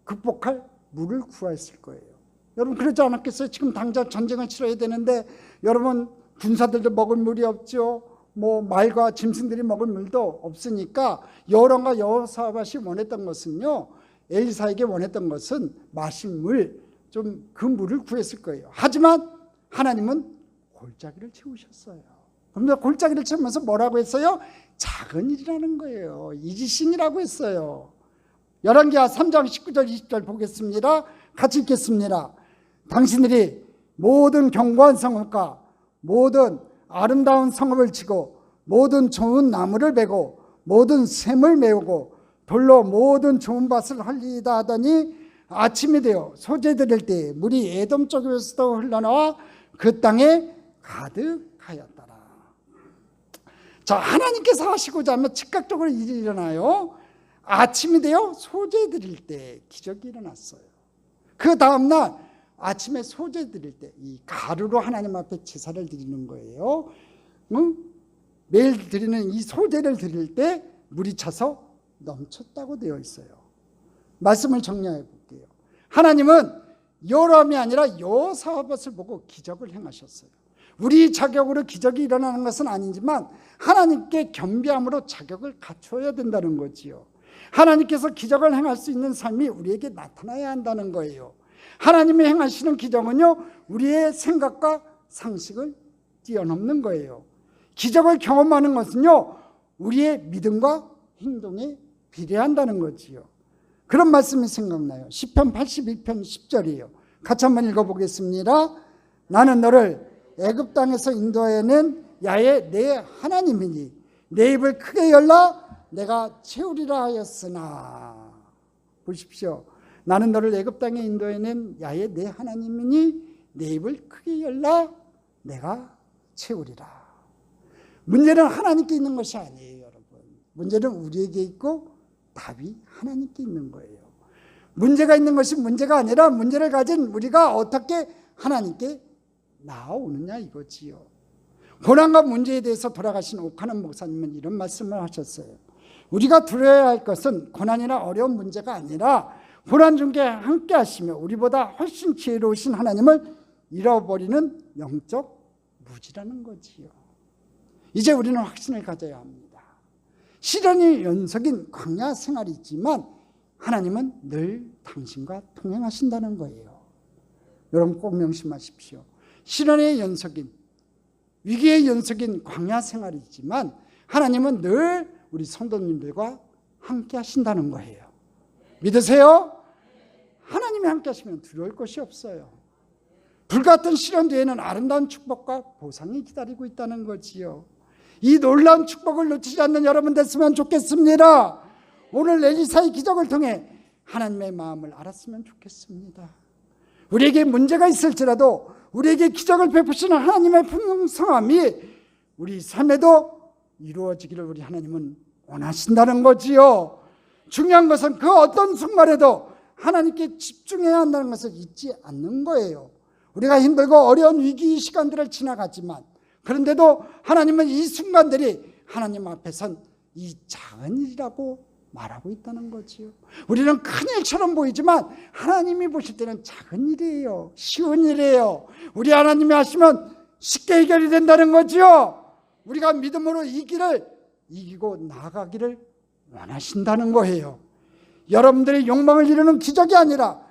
[SPEAKER 1] 극복할 물을 구했을 거예요. 여러분 그러지 않았겠어요? 지금 당장 전쟁을 치러야 되는데 여러분 군사들도 먹을 물이 없죠. 뭐 말과 짐승들이 먹을 물도 없으니까 요람과 여호사밧이 원했던 것은요 엘리사에게 원했던 것은 마실 물, 좀 그 물을 구했을 거예요. 하지만 하나님은 골짜기를 채우셨어요. 그런데 골짜기를 채우면서 뭐라고 했어요? 작은 일이라는 거예요. 이지신이라고 했어요. 열왕기하 3장 19절 20절 보겠습니다. 같이 읽겠습니다. 당신들이 모든 견고한 성읍과 모든 아름다운 성읍을 치고 모든 좋은 나무를 베고 모든 샘을 메우고 돌로 모든 좋은 밭을 헐리다 하더니 아침이 되어 소재 드릴 때 물이 에돔 쪽에서도 흘러나와 그 땅에 가득하였더라. 자, 하나님께서 하시고자 하면 즉각적으로 일이 일어나요. 아침이 되어 소재 드릴 때 기적이 일어났어요. 그 다음날 아침에 소재 드릴 때 이 가루로 하나님 앞에 제사를 드리는 거예요. 매일 드리는 이 소재를 드릴 때 물이 차서 넘쳤다고 되어 있어요. 말씀을 정리해 볼게요. 하나님은 요람이 아니라 여호사밧을 보고 기적을 행하셨어요. 우리 자격으로 기적이 일어나는 것은 아니지만 하나님께 겸비함으로 자격을 갖춰야 된다는 거지요. 하나님께서 기적을 행할 수 있는 삶이 우리에게 나타나야 한다는 거예요. 하나님이 행하시는 기적은요 우리의 생각과 상식을 뛰어넘는 거예요. 기적을 경험하는 것은요 우리의 믿음과 행동에 비례한다는 거지요. 그런 말씀이 생각나요. 시편 81편 10절이에요. 같이 한번 읽어보겠습니다. 나는 너를 애굽 땅에서 인도해낸 야훼 내 하나님이니 내 입을 크게 열라 내가 채우리라 하였으나. 보십시오. 나는 너를 애굽 땅에 인도해낸 야훼 내 하나님이니 내 입을 크게 열라 내가 채우리라. 문제는 하나님께 있는 것이 아니에요, 여러분. 문제는 우리에게 있고 답이 하나님께 있는 거예요. 문제가 있는 것이 문제가 아니라 문제를 가진 우리가 어떻게 하나님께 나아오느냐 이거지요. 고난과 문제에 대해서 돌아가신 오카는 목사님은 이런 말씀을 하셨어요. 우리가 두려워야 할 것은 고난이나 어려운 문제가 아니라 고난 중에 함께 하시며 우리보다 훨씬 지혜로우신 하나님을 잃어버리는 영적 무지라는 거지요. 이제 우리는 확신을 가져야 합니다. 시련이 연속인 광야 생활이지만 하나님은 늘 당신과 동행하신다는 거예요. 여러분 꼭 명심하십시오. 시련의 연속인, 위기의 연속인 광야 생활이지만 하나님은 늘 우리 성도님들과 함께 하신다는 거예요. 믿으세요? 하나님이 함께 하시면 두려울 것이 없어요. 불같은 시련 뒤에는 아름다운 축복과 보상이 기다리고 있다는 거지요. 이 놀라운 축복을 놓치지 않는 여러분 됐으면 좋겠습니다. 오늘 엘리사의 기적을 통해 하나님의 마음을 알았으면 좋겠습니다. 우리에게 문제가 있을지라도 우리에게 기적을 베푸시는 하나님의 풍성함이 우리 삶에도 이루어지기를 우리 하나님은 원하신다는 거지요. 중요한 것은 그 어떤 순간에도 하나님께 집중해야 한다는 것을 잊지 않는 거예요. 우리가 힘들고 어려운 위기 시간들을 지나갔지만 그런데도 하나님은 이 순간들이 하나님 앞에선 이 작은 일이라고 말하고 있다는 거지요. 우리는 큰 일처럼 보이지만 하나님이 보실 때는 작은 일이에요. 쉬운 일이에요. 우리 하나님이 하시면 쉽게 해결이 된다는 거지요. 우리가 믿음으로 이 길을 이기고 나아가기를 원하신다는 거예요. 여러분들의 욕망을 이루는 기적이 아니라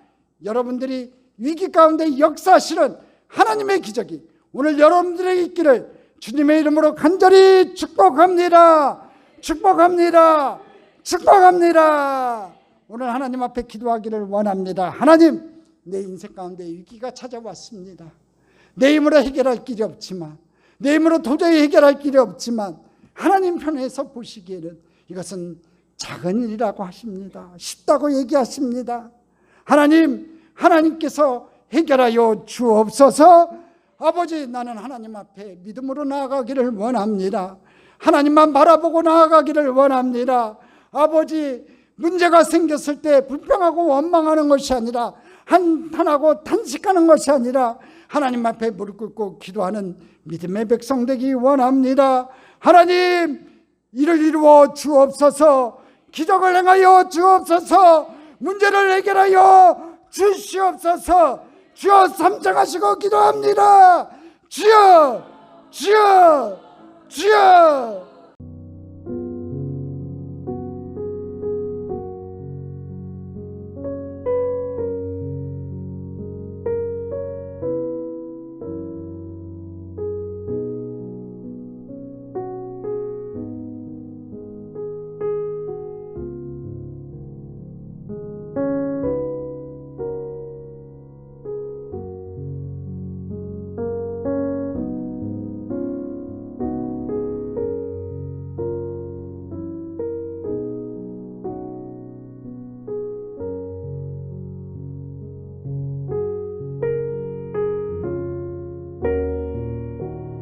[SPEAKER 1] 여러분들이 위기 가운데 역사하시는 하나님의 기적이 오늘 여러분들에게 있기를 주님의 이름으로 간절히 축복합니다. 축복합니다. 축복합니다. 오늘 하나님 앞에 기도하기를 원합니다. 하나님, 내 인생 가운데 위기가 찾아왔습니다. 내 힘으로 해결할 길이 없지만, 내 힘으로 도저히 해결할 길이 없지만 하나님 편에서 보시기에는 이것은 작은 일이라고 하십니다. 쉽다고 얘기하십니다. 하나님, 하나님께서 해결하여 주옵소서. 아버지, 나는 하나님 앞에 믿음으로 나아가기를 원합니다. 하나님만 바라보고 나아가기를 원합니다. 아버지, 문제가 생겼을 때 불평하고 원망하는 것이 아니라 한탄하고 탄식하는 것이 아니라 하나님 앞에 무릎 꿇고 기도하는 믿음의 백성 되기 원합니다. 하나님, 이를 이루어 주옵소서. 기적을 행하여 주옵소서. 문제를 해결하여 주시옵소서. 주여, 삼창하시고 기도합니다. 주여, 주여, 주여.